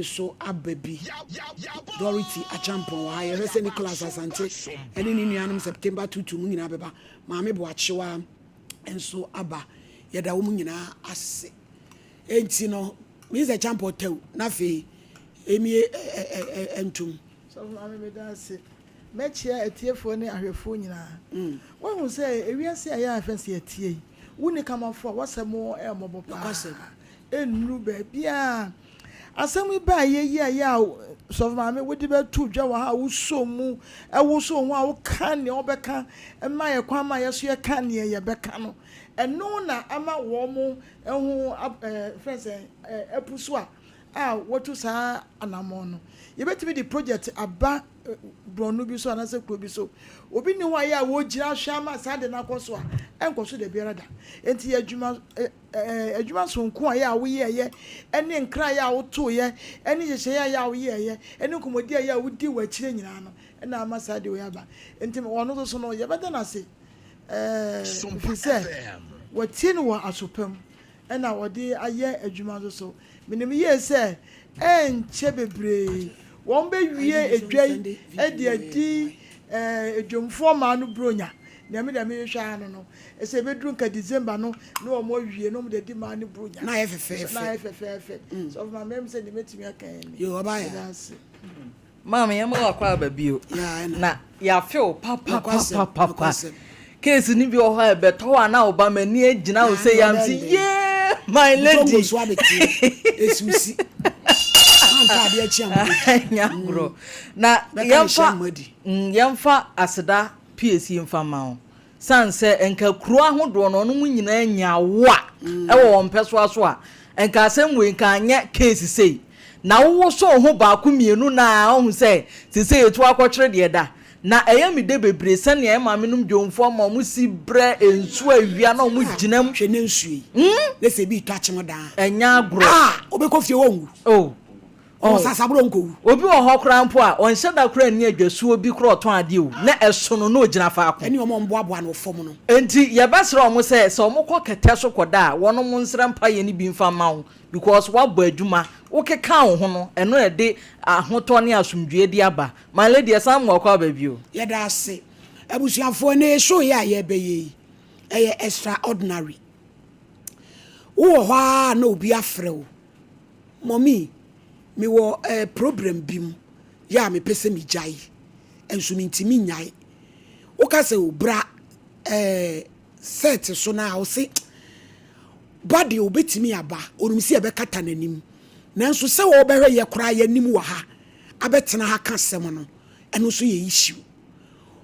so ababi Dorothy Achampon wa ye rese Nicholas Asante ene ni nuanom September 22 mu nyina beba maame bo achewa enso aba ye da wo mu nyina ase enti no mi ze Champon tew na fe emi entum so maame me da ase mechia etiefo ne ahwefo nyina wo hu se ewiase aye afese etie wuni kamafo wasemo emobo pa ennu ba bia asemi ba ye ya so maame wodi be tu dwa wa ha wuso mu ewuso hu a wo kan ne obeka ema ye kwan ma ye so ye kan ne ye beka no eno na ama wo mu ehu friends epusu a wotu sa anamo no ye betimi di project aba bronu bi so anase kro bi so obi ni wa ya wo gira hwa sa de na koso a enkoso de biara da enti adwuma so nko a ya wo ye ene nkra ya wo to ye ene yehye ya wo ye ene komodi ya wo di wa kire nyina no ena ama sa de wo ya ba enti wono so no ye beda na se fi se watin wa asopam ena wode aye adwuma so minim ye se enche bebre won be wie edwan edi edwomfo ma no bronya na me da me hwa no ese bedru nka December no na o mo wie no mo de di ma no bronya na efefe so ma mem se ni metimi aka ni yo oba ya mama yam wa kwa babio na ya feel papa case ni bi o ha be to wa na Obama ni agina o say yam si yeah my lady esusi nyagro na yamfa aseda PSC mfama o sanse enka kru ahodo no no nyina nyawa ewo wonpeso aso a enka asem nka anya case sei na wo so ho ba ku mienu na ohun sei sei etu akwokyere de da na eyami de bebre sane e ma menum dwomfo ma mu si bre ensu awia na mu ginam hwe ne nsuyi le se bi twachim da enya agro obekofie wongu sasabro nko obi wo hokra mpo a on hyeda kra ni adwasu obi kra oton ade o na esono na ogina fa akọ eni omo mboaboa na ofom no enti ye besra omo se omo kokete so koda wono mu nsra mpa ye ni bi mfa ma wo because wabo adwuma wo keka wo ho no eno e de ahoto ne asomdwe di aba my lady esam wo kwa ba bio ye da ase abusuafo na esho ye aye beye eye extraordinary wo ho na obi afre wo mommy me wo problem bim ya me pese mi jai enso mi ntimi nyai wo ka se obra set so na wo se body obetimi aba onum se e be kata nanim nanso se wo be hwe ye kora ya nim wa ha abetena ha ka sem no eno so ye issue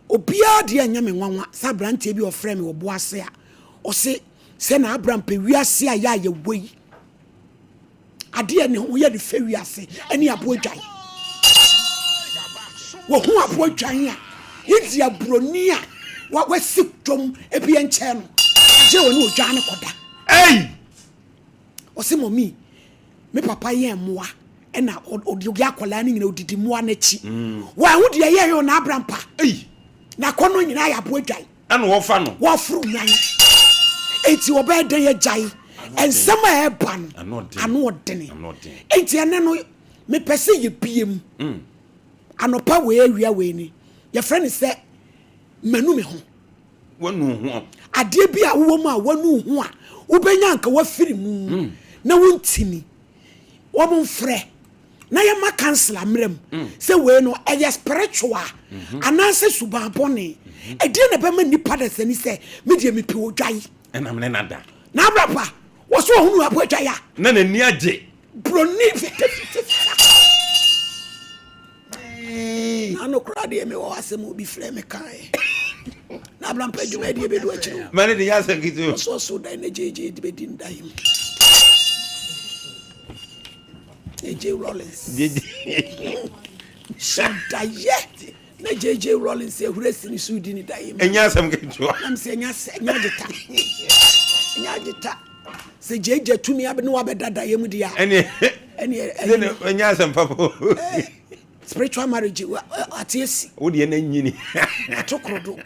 obia de anya me nwanwa sabrante bi ofre me wo boase a o se na abram pe wiase a ya ye woi ade ne ho ye de fe wiase ene aboadwan wo ho aboadwan a yedi abroni a wa sikdom ebi enche no je woni odwan koda o se momi me papa ye moa ena odi akola ni nyina odidi moa na chi wa hu de ye yo na abrampa na kono nyina ya aboadwan ana wo fa no wo furu nyan enti oba den ye jai ensema e ban ano odene enti ene no me pese ye biem anopa we awia we ni ye friend say manu me ho wanu ho ade bi a wo mu a wanu ho a wo benya anka wa firi mu na wontini wo mo frɛ na ye ma cancel amrem say we no e spiritual ananse subabone e die na be ma nipa da sani say me die me pi odwai ena me nada na brapa wo so hunu aboatwa ya na ni age broni ano kra de me wo asem obi frɛ me kai na brampa djuma de be do akiro mane de yasa kitu so dai na jeje de be din dai JJ Rollins Shantaye na JJ Rollins e huresi ni sudi ni dai enya asem kitu am se enya jeta se JJ tumi abe no abedada yemu dia ene enya asem papo spiritual marriage atiesi wo de na nyini atokrodo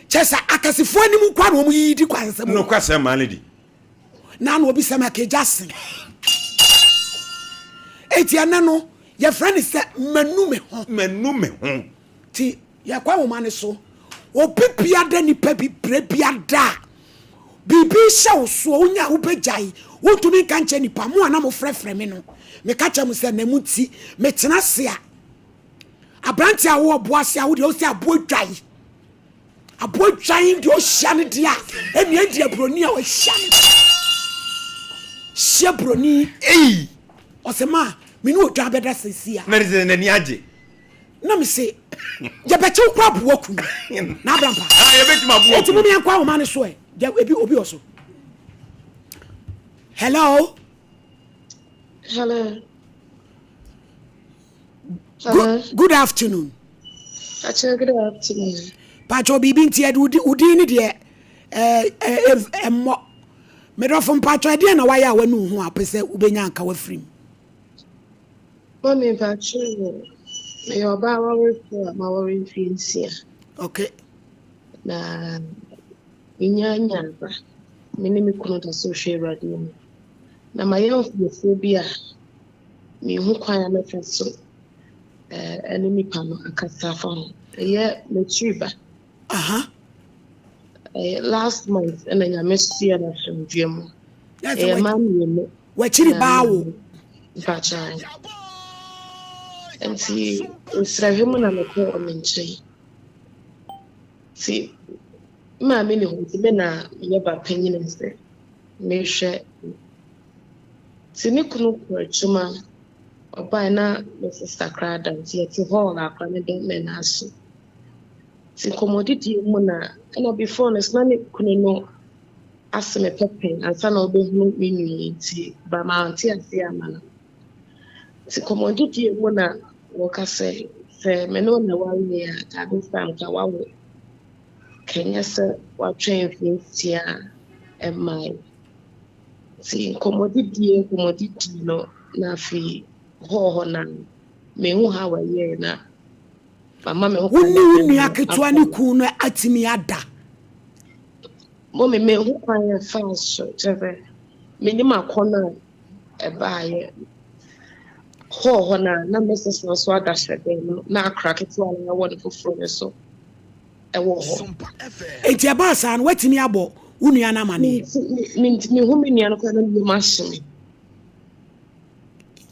chesa akasifo anim kwa no mu yidi kwansem no kwasem maledi na no obi sama ke jasin etiana no your friend is menu me ho ti ya kwa wo mane so opipia da ni pa bi prebia da bibi hye so onya wo pejai wo tumi kan che ni pa mo ana mo frefre me no me ka cha mo se na mu ti me tena se a abranti a wo boase a wo de o se abodwai de o hia ne dia enu dia broni a o hia hia broni osema me no odwa beda sesia na re na ni age na me se je be chew kwa bo ku na abrampa ye be tuma bo ku etimi me kwa wo ma ne so e ebi obi oso hello good afternoon Good afternoon. Pacho bibi nti udi ni de emmo me do fom pacho de na waya wanu hu apese ubenya nka wafrim Mommy Pacho me oba wa refu ma wa refinsia. Okay. Na inyanya ba me ne me kunu da so hwe radio na ma yɛn fofo bi a me hu kwan na fa so enemy pano akasa fa ye me triba last month and I missed you na from Jim. Eh man we chiri bawo Pacha. And see usrahemu na meko omenche. See ma me ne ho me na ye ba panyin nse. Me hwe sinikunu ko chuma oba na me sister crowd and see at hall akwa ne dem na aso. Si commodity mu na before na snani kunu no aseme pepe ansa na obehunu menu nti ba ma anti ase amana. Si commodity mu na woka se me no na wari ya ka be sam ka wawo Kenya se wa train fintia emai. Si commodity no na fi ho na me hu ha wa ye na mama me wonni aketwa ni ku no atimi ada mommy me hu kwan ya fast cheve me ni makona e baaye ho na message no so ada shede no na akraketi ala won foforo so e wo ho enti aba san watimi abo wonu ana mane me hu me ni an ko na bi machine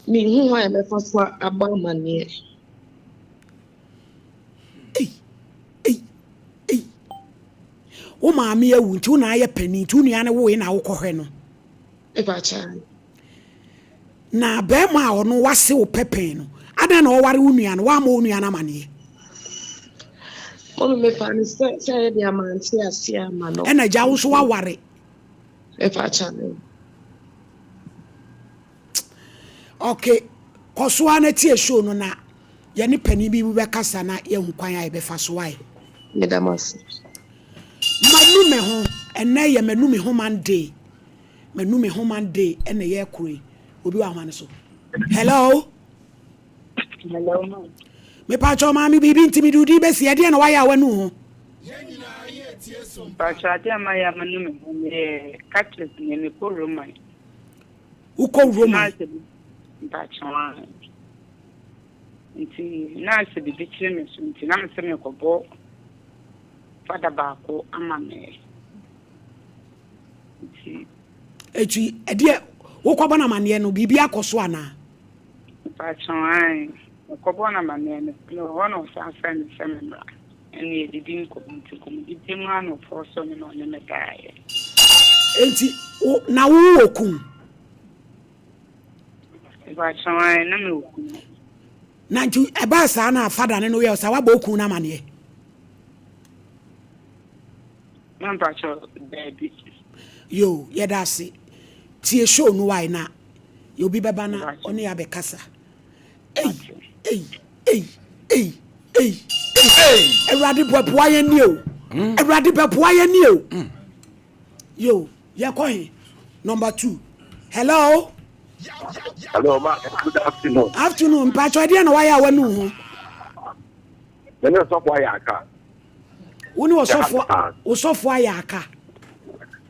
me hu ha me fa so aba mane wo maame awu nti wo na aye pani nti wo nua ne wo na wo kohwe no e ba cha na be ma ono wase wo pepen no ada na wo ware wo nua no wa ma wo nua na mane mo me fa ni se de amanti asia ma no e na ja wo so wa ware e ba cha okay koso ana tie show no na ye ne pani bi be kasa na ye hu kwan aye be fa so aye me damas manu me ho ene ye manu me ho man day ene ye kure obi wa hwane so hello me pa cho mami bibi ntimi dudi be sie de na wa ya wanu ho pa cha de ma ya manu me ho me Catholic ne me ko Roman uko Roman pa cha nti na se bibi kire me so nti na me se me ko bo fada ba ko ama me nti echi ede wo kwa bana mane no bibi akoso ana pa cha ai ko bona mane no wono sa friend semembra eni edidin ko nti ko di ma no forso no ne me gae enti na wo okun pa cha ai na me okun na nti eba sa na fada ne no ye sa wa ba okun na mane baby yo yedase tie show no why na yo bi beba na one ya be kasa Eradi popoa ye ni o Eradi popoa ye ni o yo ye ko he number 2 hello ma good afternoon pacho dia na why ya wanu ho then so kwa ya aka woni osofo aya aka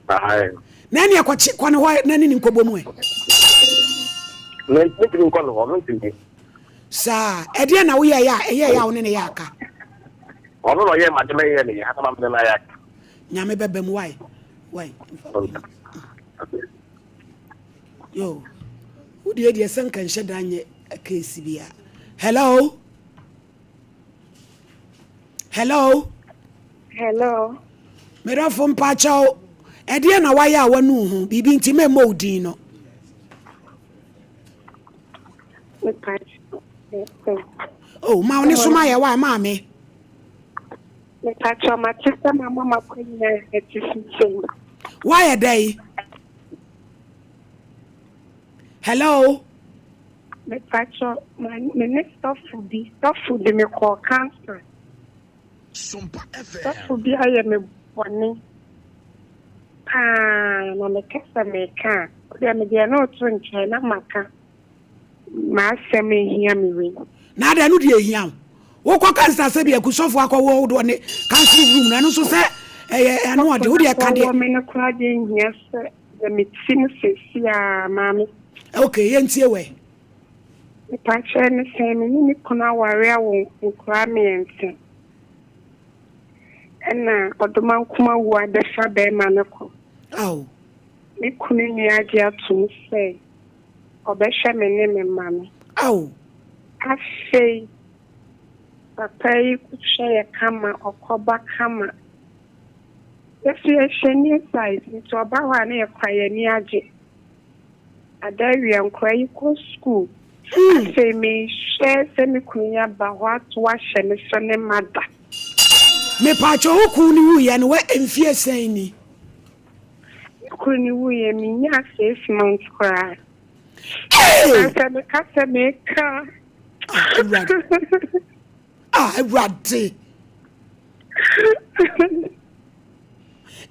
ai nani akwachi kwane ho nani ni nkobom e Mentiri nkɔ no hɔ mentiri. Saa, ɛdeɛ na woyɛ ya, ɛyɛ ya wo ne ne yɛ aka. Ɔno na ɔyɛ madem yɛ ne ya, ama me na ya. Nyame bɛbɛ mu why? Yo. Who the idea sen kan hyɛ dan nyɛ case bia. Hello? Hello? Hello. Merafo mpachaw. Ɛdeɛ na wayɛ a wanu ho, bibi nti me modin no. Oh, ma oni so ma yɛ wa ma me. Me pacho ma tista mama kwenya etisi. Why a day? Hello? Me pacho me next stop food me call cancer. Sompa Stop food I am me boni. Na me kasa me ka. Dia me dia no to nche na maka. Ma asem ehia me we. Na da no de ehia. Wo kwa cancer se bia kusofo akwo wo ne cancer room na no so se no ade wo de ka de. Me na kwa de ehia se the medicine se a mami. Okay, yentie we. Me pacho ne se me ni kuna ware awo nkura me ente. Ena odoma kuma wo adefa be ma ne ko. Oh. Me kunu ni age atum se obehwe me ne me mama. Oh. Afei papa yi kuhwe kama okoba kama. Efi ehwani size nti oba wa na ekwaye ni age. Adawi ankwa yi ko school. Afei me hwe se me kunu ya ba ho ato ahye me so ne mada. Me pacho oku ni wu ye no we emfie sen ni. Kuni wu ye mi nya 6 months kra. Hey! Me kasa me ka. Rade.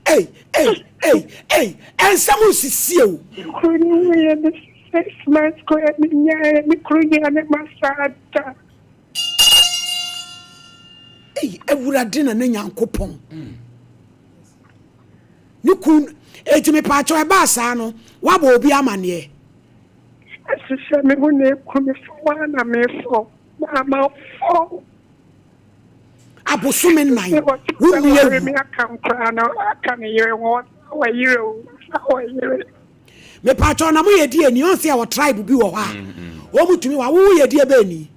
Hey, and someone sisi o. Kuni wu ye mi 6 months kra mi nya mi kru ye na masada. Ewurade na nyankopon. Ni kun etimi pacho e ba sa no wa ba obi amane. Asise me hu na ekumi fo na me fo. Ma fo. Abosume nan. Wu mi me akankra na aka ne yere won wa yere. Me pacho na mo ye die ni on se a wo tribe bi wo ha. Wo mutumi wa wo ye die be ni.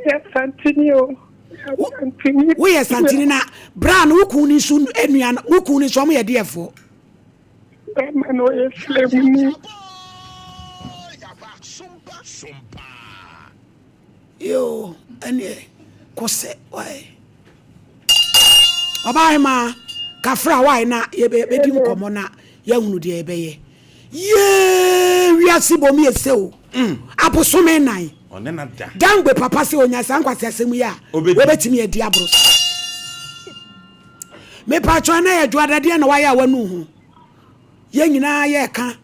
Yes, continue. We yes Santini na Brown wukuni su enuan wukuni so mo ye defo. Man o yeslemu. Sompa. Yo, ene kose why. Oba ma kafra why na ye be di nkomo na ya hunu de ebeye. Ye wi asibomi ese o. Aposome nan. Onenada. Dangbe papa se onya sankwase asemu ya. Obetimi edi abros. Me pacho na ye dwadade na waya wanu hu. Ye nyina ye ka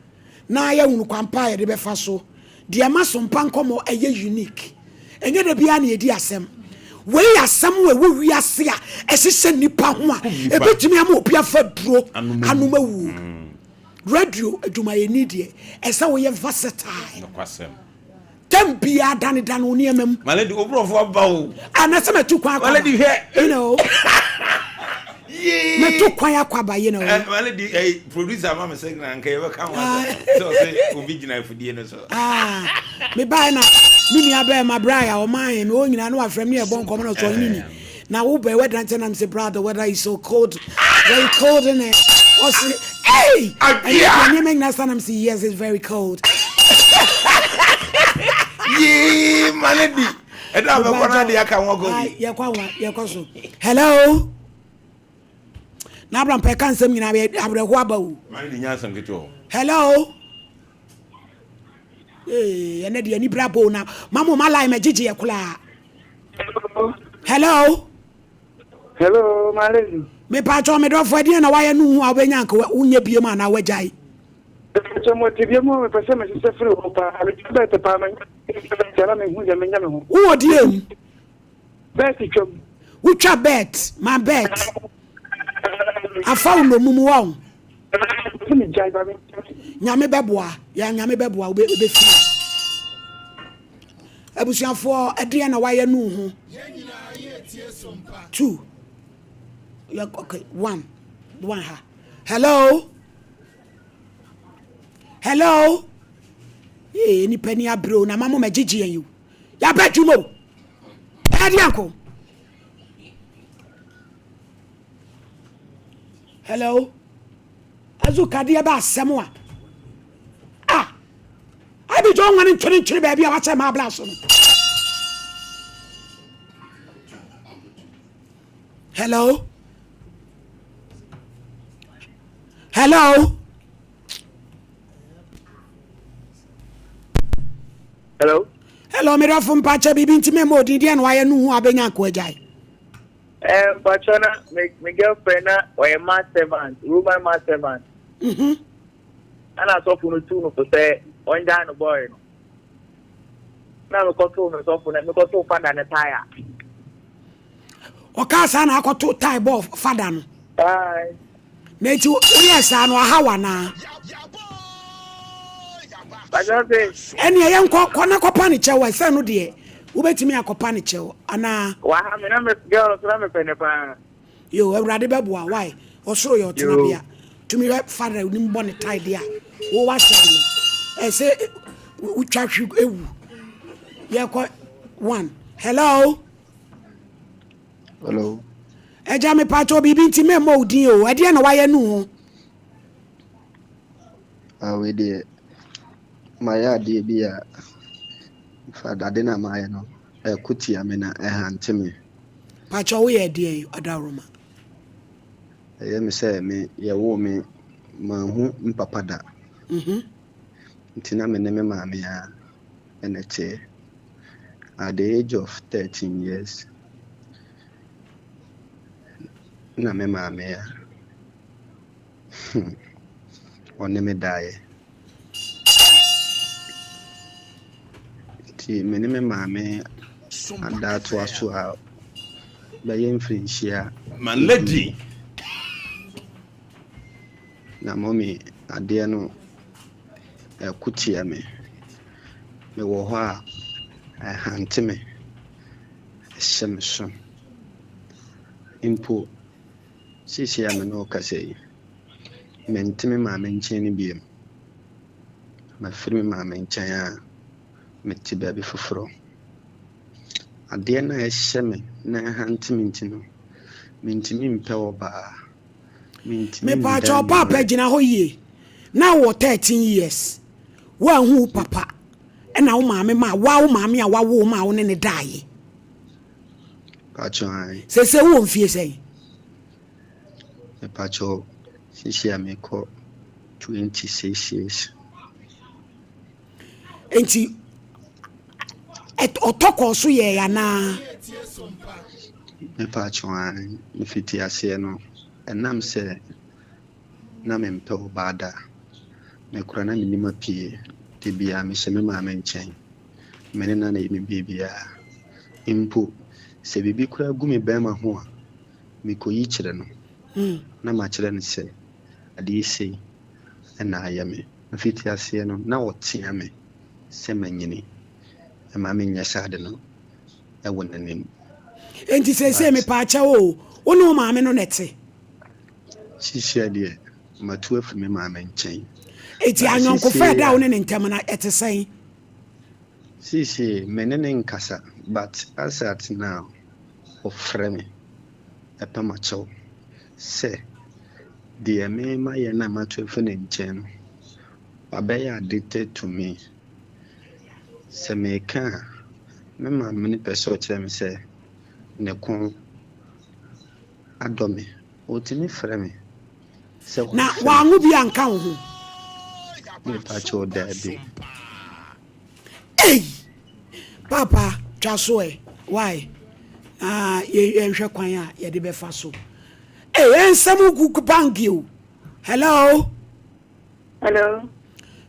na ye hunu kwampa ye de befa so. De ma Sompa Nkomo eye unique. Enye de bia na edi asem. We asem we wi ase a ehihye nipa ho a ebetimi ama obi afa duro anuma wu. Radio adwuma ye ni de esa wo ye versatile. Nokwasem. Tempia dan oni emem. Maledi obrofo abawo. Anase metu kwan akwa. Maledi hwe. You know. Metu kwan akwa you know. Maledi producer mama say na nka ye ka wa. So say obi gina afudie no so. Me buy na mini abe ma braya o man me o nyina no afrem ne e bon komo no so nini. Na wo be weather and am say brother weather is so cold. Very cold in it. Hey! And you make na stand am say yes it's very cold. Yee, Maledi. Eda be kona de aka won go. Ye kwa so. Hello. Na Abraham pe kan sem nyina be abreho abawu. Maledi nya sam keto. Hello. Ene de ani brabo na mama ma line me gigi ye kula. Hello. Hello, Maledi. Me pacho me do fo de na waye nu hu obenya nka unye biem na wajai. So mo tibia mo pese me se firi ho pa abi bete pa ma jara me hu je me nyame ho wo diem bet twom wo twa bet my bet afa no mumu won nyame beboa ya nyame beboa obe fi abusiafo ade na waye nu hu 2 okay 1 ha hello ni pani abro na mama magigi yu ya betumo ade anko hello azu kadia ba semwa abi jo ngani ntwene baby a wache ma blaso no hello me rafum pacha bibi ntime modi dia na waye nu hu abenya ko ajai Bachana, my girlfriend, or a masterman, Roman masterman. And I saw from the two to say, one down the boy. Now, I got to myself when I got to find an attire. O kasa na akoto tie ball fadan. Bye. Mechi yes anu hawa na. Bachana, eni ye nko na kopa ni chewa se no de. Ubetimi akopa ni chewa ana. Wa me na me girl so na me pene pa. Yo Ewrade beboa why? Osoro yo tenabia. Tumi re father ni mbo ni tie dia. Wo wa say say utwahwe ewu. Ye ko 1. Hello. Eja me pato bibi ntime mo odin o. E de na waye nu ho. We de maya de bia fada de na maya no kuti amena hanteme pacho we ye de adaroma ye me say me ye wo me manhu mpapada ntina me ne me maame ya enete at the age of 13 years na me maame ya one me die ti me ne me maame ada to aso a ba ye mfrinchia man lady na mommy ade no kutia me wo ho a hante me shemso impo sisi ya me no kasei mentime maame nchen ni biem ma firme maame nchen a meti baby foforo ade na ehye na hantimi ntino mentimi mpe oba mentimi me pacho papa gina ho yie na wo 13 years wa hu papa na wo maame ma wa wo maame a wa wo ma wo ne daaye pacho ai se wo mfie sei me pacho sisi ya me ko 26 years enti otoko so ye ya na me pacho ai me fiti ase no enam se na me mpe obada me kura na minima pie te bia me hye me maame nchen me ne na me bibia impo se bibi kura gu me bema ho a me koyi kire no na ma kire ne se ade sei na ayame me fiti ase no na wotia me se manyini maame nyasade no wonanim enti se me pacha o wono maame no nete sisi ade matu afi me maame nchen eti anyonko fa da woni ne ntem na etesen sisi menene nkasa but as at now ofre me epamacho se the me ma ye na matu afi ne nchen abaya addicted to me se me ka me maame ni peso kire me se ne kon adome otimi frɛ me se na wa ngu bi anka wo ho me pacho daddy papa twaso why ye nhwe kwan a ye de be fa so ensam gugu bangio hello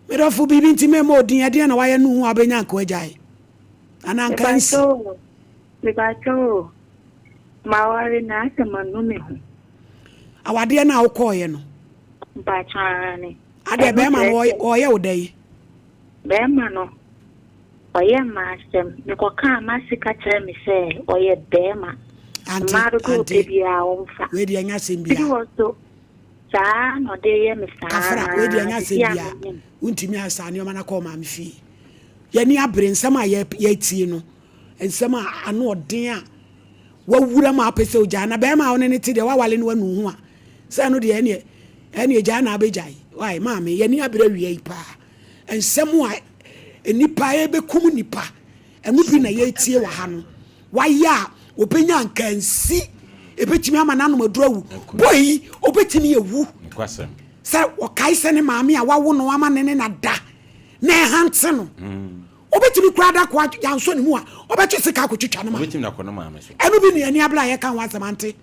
me do fu bibi ntime mo din ade na waye nu hu abenya ko ajai ananka nsi me bacho mawari na asema no me hu awade na awko ye no Bachani. Ade bema no oye odai. Bema no. Oye masem. Niko ka masika kyerɛ me sɛ oye bema. Anti. Bia omfa. We di anya sembia. Bi wo so. Saa no de ye me saa. Kafra we di anya sembia. Untimi asa ne oma na call ma me fi. Ye ni abre nsɛm a ye tie no. Nsɛm a ano ɔden a wawura ma apese ogya na bema wo ne ti de wawale no wanu hu a. Sɛ no de ene egya na abegyae. Why maame ye ni abre wie pa. Nsɛm a enipa e bekum nipa. Emu bi na ye tie wa ha no. Waya openya nkansi ebetimi ama nanu madurawu boy obetimi ewu kwasem sa okai se ne maame a wawo no ama ne na da na ehante no obetimi kura da kwa yanso ne mu a obetwe sika akotwetwa no ma obetimi na kono maame so enu bi ne ani abla ye kan wasamante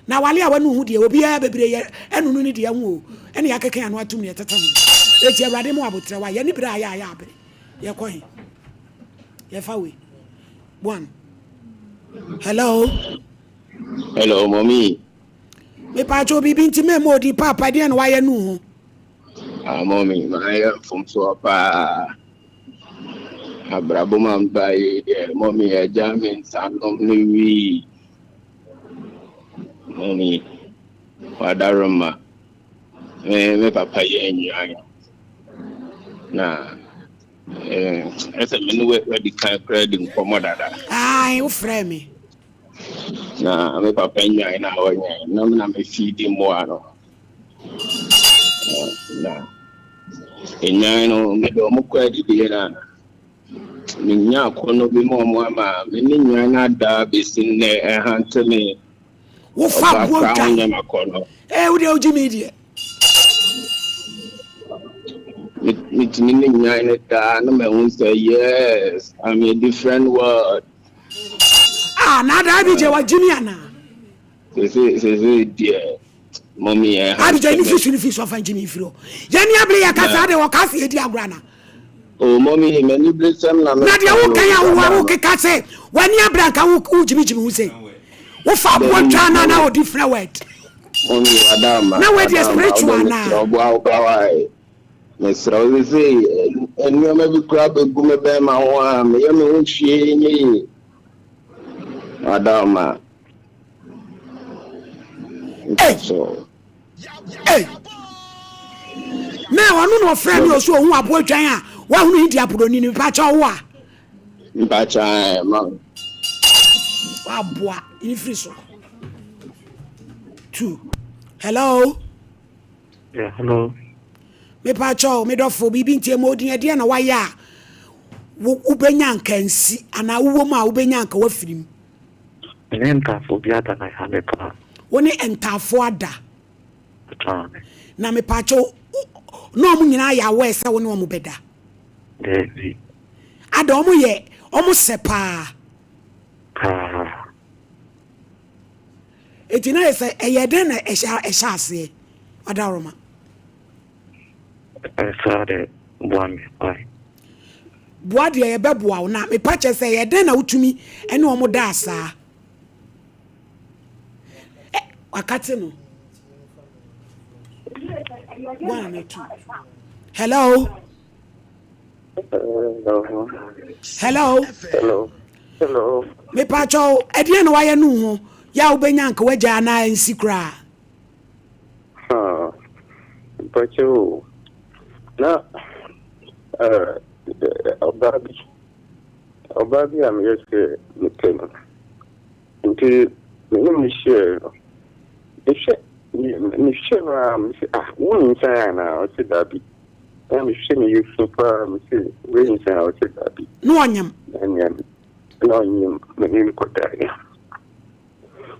na wale a wanu hu de obi ya bebre ye enu no ne de hu ene ya keke anu atum ne tete no eti awade mu abotre wa ye ni bra ya abre ye kohin ye fawe one. Hello. Hello, mommy. Me pacho bibi nti me modi papa de na waye nu. Mommy, my from so pa. Abrabo man by mommy a jamin san omni. Mommy. Wadaroma. Me papa ye nyan. Na esa menu we di kan credit nkomo dada. Ai, o frɛ me. Na me papa nyan na o nyan. Na me feed mo ano. Na. Nyan no me do mo credit bi na. Me nya kono bi mo ama me ni nyan na da be sin ne hante me. Wo fa bo twa. Wo de o jimi die. It meaning no say yes, I'm a different word. Na da bi je wa jimi ana. Say dear. Mommy abi je ni fish of jimi firo. Ye ni able ya kasa de wo kasa e di agura na. Oh mommy me ni blessem na. Na de wo kan ya wo ke kase. Wani abra ka wo jimi hu say. Wo fa bo twa na wo different word. Mommy adama. Na we dey spiritual na. Mesra we say enu me bi kura be gume be ma ho a me ye me ho hwie ni adama so me wonu no friend o so hu abo atwan a wa hu hidi apodoni ni pa cha wo a mpa cha ma wa boa ini free so 2 hello yeah hello me pacho me dofo bibi ntie modin e de na waya wo benya nkansi ana wo ma wo benya nka wafirim entafo bi ada na ha mepa woni entafo ada na me pacho no mu nyina ya we se woni wo beda devi ada omu ye omu sepa etina ese eyede na ehya ase adaroma Sorry, boami, pai. Boadi e beboa wo na me pache se ye den na utumi ene omo da asa. Wakati no. 1 and 2. Hello. Hello. Me pacho e de na waye nu ho. Ya wo benya nka waja na nsikra. Pacho. Na Obabi am yeske mutema. Nti me share. Me share won say na o se dabi. Me share me you super me say we say o se dabi. No anyam. No anyam me ni ko dai.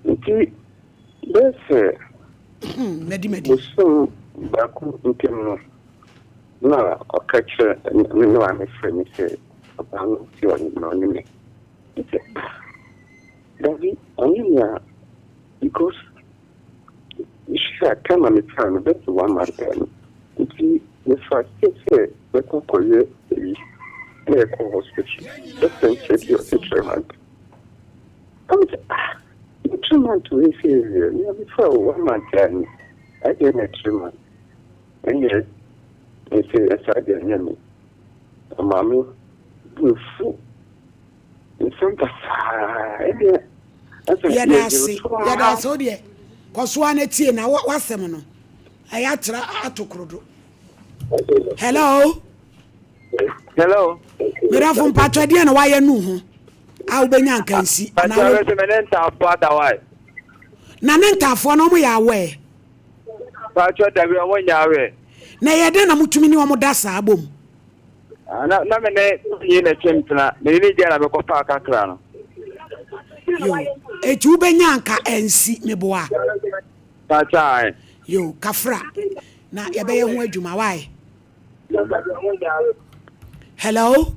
Nti bese medi. So baku nkemo. Na okache no am friend say about your name. David, only because she had come on the time, that's one more time. The first say, let us call you a hospital. Just then said you're a treatment. Treatment to this area, before 1 month, I didn't a treatment. ɛnyɛ ɛsɛ ɛsa deɛ nyɛ me maame bufu nsɛm kasaa ɛdeɛ yɛda ase wo deɛ kɔsoa no tie na wasɛm no ɛyɛ atra atokorodo. Hello mirafo mpatwa deɛ na wayɛ no ho a wobɛnya nkansi na ne ntafoɔ no ɔmo yɛ awɛ na yɛdɛ na motumi ne ɔmo da saa bom na me ne yi na twentena me ne gya na me kɔfa kakra no yo eti wobɛnya nka ansi meboa pacha yo kafra na yɛbɛyɛ ho adwuma wae. Hello.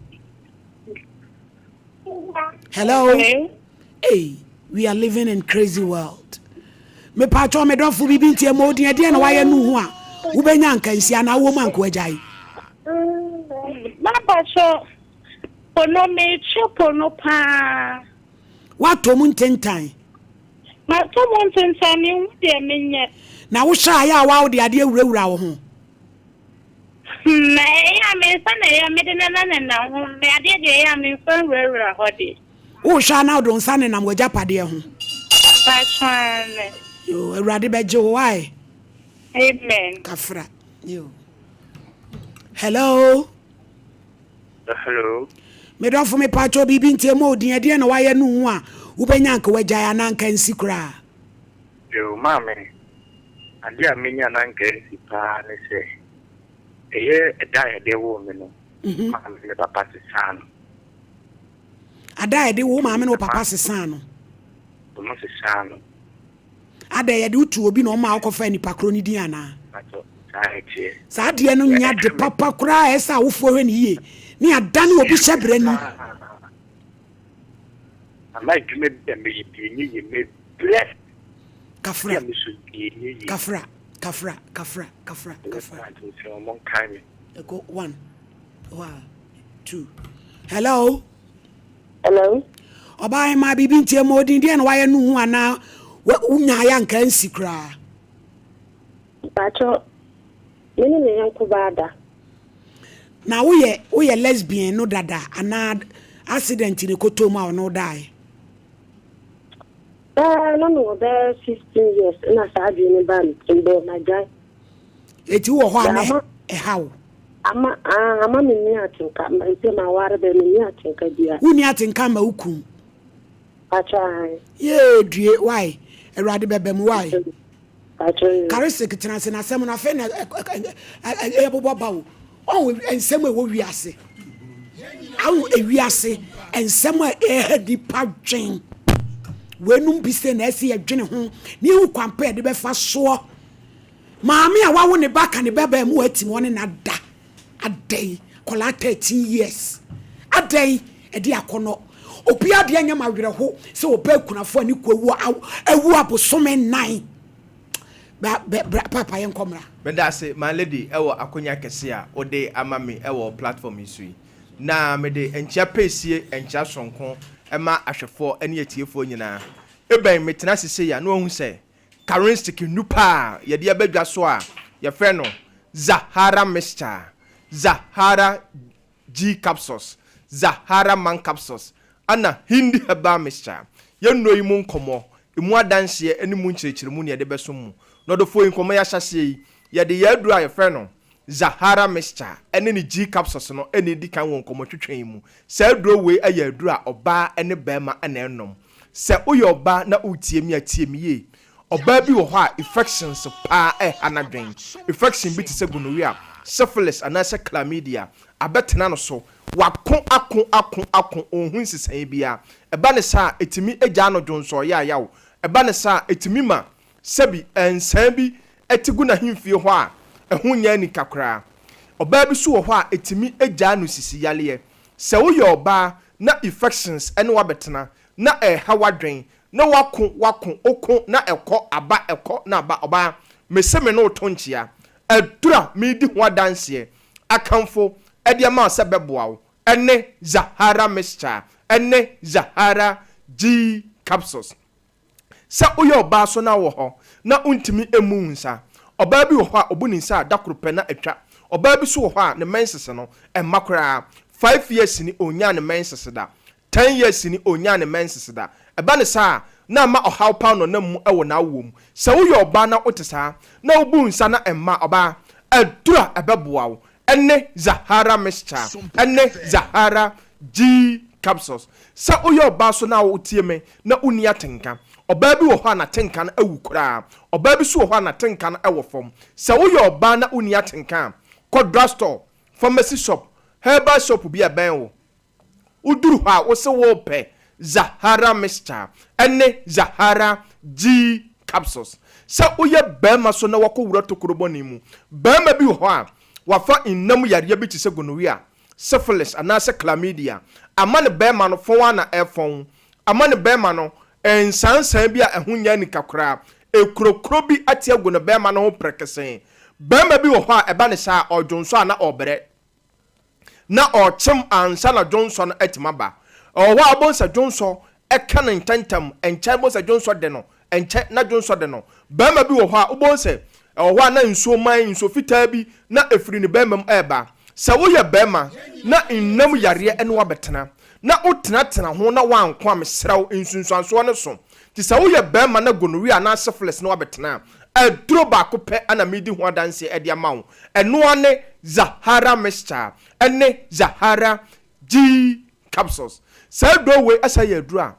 Hey, we are living in crazy world. Me patcho me don fu bibi ntie mo din de na waye nu ho a wo benya nkansi ana wo man ko agyae. Ma patcho ono me chopo no pa. What to mun tentan? Ma to mun tentan ni wo de menye. Na wo sha ya wa de ade awurawura wo ho. Na ya me sa na ya me de na ho me ade de ya me fa awurawura ho de. Wo sha na do nsa ne nam wajapade ho. Patcho yo awurade beje wo why? Amen. Kafra. Yo. Hello. Me don fu me patcho bibi ntie mo din de na waye nu ho a wo benya nka wagyae na nka nsi kura. Yo mame ade a menya na nka nsi pa ne se eye eda ede wo me no mame le papa sesano ada ede wo mame no papa sesano no sesano ada ye de utu obi na o ma akofa ni pakro ni din ana sa de no nya de papa kura esa wo fo hwe ni ye ni ada ni obi hyebre ni ama dwume de me yi ni me bless kafra go 1 2 hello oba ma bibi ntie mo din de na waye nu hu ana unya ya nka nsi kra pacho mene ne yanku bada na wo ye lesbian no dada ana accident ni kotoma no die no be 15 years na sabi ni ban timbe na jai eti wo ho ana hawo ama me atinka ma ise ma ware be me atinka dia uni atinka ma ukun pacha ye due why erade bebem why pacha karisik tenase na sem na fe na ebobo bawo on ensem e wo wiase awu ewiase ensem e di padwen wenum bise na ese yedwene ho ni hu kwampa de be fa so maami a wawo ne baka ne beba mu atim woni na da adai kola 13 years adai e di akono obi ade anya mawere ho se oba kunafo ani kwawu awu abosome 9 papa yen komra benda se my lady ewo akonya kese a ode amame ewo platform isui na me de encha pesie encha sonko ema ahwefo ene atiefo nyina eben metena sese ya no hu se charistic nupa ye de abadwa so a ye frɛ no Zahara mixture Zahara G capsules Zahara man capsules ana hindi haba mixture ye no yi mu nkomo emu adanse ene mu nkyerɛkyerɛmu ne ye de beso mu no do fo nkomo ya hyase yi ye de ye adura ye frɛ no Zahara mixture ene ni G capsules no ene di kan won nkomo twetwen mu sa aduro we aye adura oba ene bema ene enom se uye oba na utie mi atie mi ye oba bi wo ho a infections pa anadwen infection bi te se gonorrhea syphilis anase chlamydia abetena no so wakon akon ohun sisan bia eba ne sa etimi egya no dwonso ya yawo eba ne sa etimi ma sebi ensan bi etigu na himfie ho a ehun nya ni kakra oba bi so wo ho a etimi egya no sisi yale se wo ye oba na infections ene wabetena na hawadwen na wakon okon na ekọ aba ekọ na aba oba meseme no tonchia adura medi ho adanse akamfo ede ma se beboawo ene Zahara mixture ene Zahara G capsules sa uyo ba so na wo ho na untimi emu nsa ɔbaa bi wɔ hɔ a ɔbu ne nsa a dakoro pɛ na atwa ɔbaa bi so wɔ hɔ a ne menses no ɛmma koraa 5 years ni onya ne menses da 10 years ni onya ne menses da ɛba ne saa na ma ɔhaw pa no na mu ɛwɔ na awo mu sɛ woyɛ ɔbaa na wote saa na wobu nsa na ɛmma ɔbaa ɛdura ɛbɛboa wo ɛne Zahara mixture ɛne Zahara G capsules sɛ woyɛ ɔbaa so na wotie me na woni atenka ɔbaa bi wɔ hɔ a na tenka no awu koraa ɔbaa bi so wɔ hɔ a na tenka no ɛwɔ fam sɛ woyɛ ɔbaa na woni atenka kɔ drugstore pharmacy shop herbal shop bi ɛbɛn wo uduru hɔ a wo se wo pɛ Zahara mixture ɛne Zahara G capsules sɛ woyɛ bɛrima so na wakɔ wura tokorobɔne mu bɛrima bi wɔ hɔ a wafa innam yareɛ bi te sɛ gonorrhea syphilis anaasɛ chlamydia ama ne bɛrima no fɔn na ɛfɔn ama ne bɛrima no nsansan bi a ɛho nya nika koraa ekurokuro bi ate agu ne bɛrima no ho prekesen bɛrima bi wɔ hɔ a ɛba ne saa ɔdwonso a na ɔbrɛ na ɔkyem ansa na dwonso no atima ba ɔwɔ a bonsa dwonso ɛka ne ntantam ɛnkyɛn bonsa dwonso de no ɛnkyɛn na dwonso de no bɛrima bi wɔ hɔ a wobonsa ɔwɔ a na nsuo man nsuo fitaa bi na efiri ne bɛrima mu ɛba sɛ woyɛ bɛrima na nnam yareɛ ɛne wabɛtena na wotenatena ho na wankɔ a mesrɛw nsunsuansoɔ no so nti sɛ woyɛ bɛrima na gonorrhea na syphilis na wabɛtena aduro baako pɛ ana medi ho adanse ɛde ama wo ɛnoa ne Zahara mixture ɛne Zahara G capsules sɛ do we asa yɛ aduro a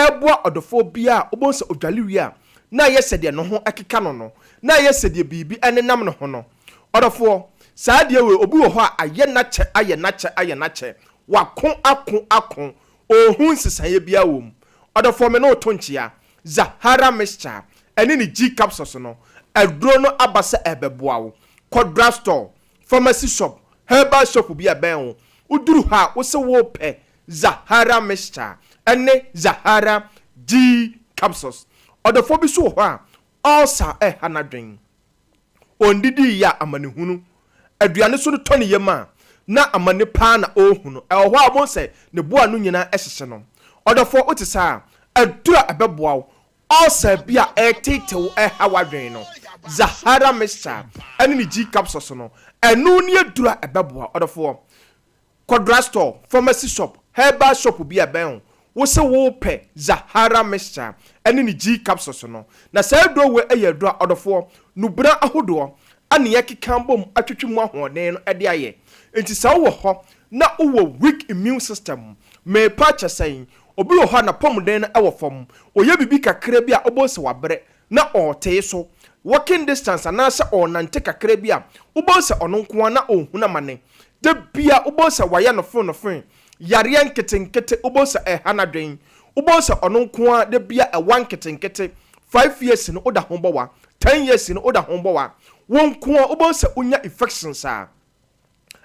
ɛboa ɔdɔfoɔ bi a wobɔnsa odwale wi a na yɛ sɛdeɛ no ho ɛkeka no no na yɛ sɛdeɛ biribi ɛne nam no ho no ɔdɔfoɔ saa deɛ we obi wɔ hɔ a ayɛ nakyɛ wako ako ohun sisaye bia wom ɔdɔfoɔ me no to nkyea Zahara mixture ɛne ne G capsules no aduro no abasa ɛbɛboa wo kɔ drugstore pharmacy shop herbal shop bi abɛn wo uduru ha wo se wo pɛ Zahara mixture ɛne Zahara G capsules ɔdɔfoɔ bi so wɔ hɔ a ulcer hanadwen ondidi ya amanehunu aduane so no tɔne yema na amane pa na ohunu ɛwɔ hɔ a bon sɛ ne boa no nyina ɛhyehyɛ no ɔdɔfoɔ wote saa adura ɛbɛboa wo ulcer bi a ɛtetew ɛhawadwen no Zahara mixture ɛne ne G capsules no ɛno ne adura ɛbɛboa ɔdɔfoɔ kɔ drugstore pharmacy shop herbal shop bi abɛn wo se wo pɛ Zahara mixture ɛne ne G capsules no na sɛ do we ɛyɛ adura ɔdɔfoɔ nubra ahodoɔ ane yɛkeka bom atwetwe mu ahoɔden no ɛde ayɛ enti sɛ wo hɔ na wo weak immune system me pa kyɛsɛn obi wɔ hɔ na pomden no ɛwɔ fam oyɛ bibi kakra bi a obonse wabrɛ na ɔtee so walking distance anaasɛ ɔnante kakra bi a obonse ɔno nkoa na ohuna mane de bia obonse wayɛ no fon yareɛ nketenkete obonse ɛhanadwen obonse ɔno nkoa de bia ɛwan nketenkete 5 years no oda ho bɔwa 10 years no oda ho bɔwa won ko obonse unya infections a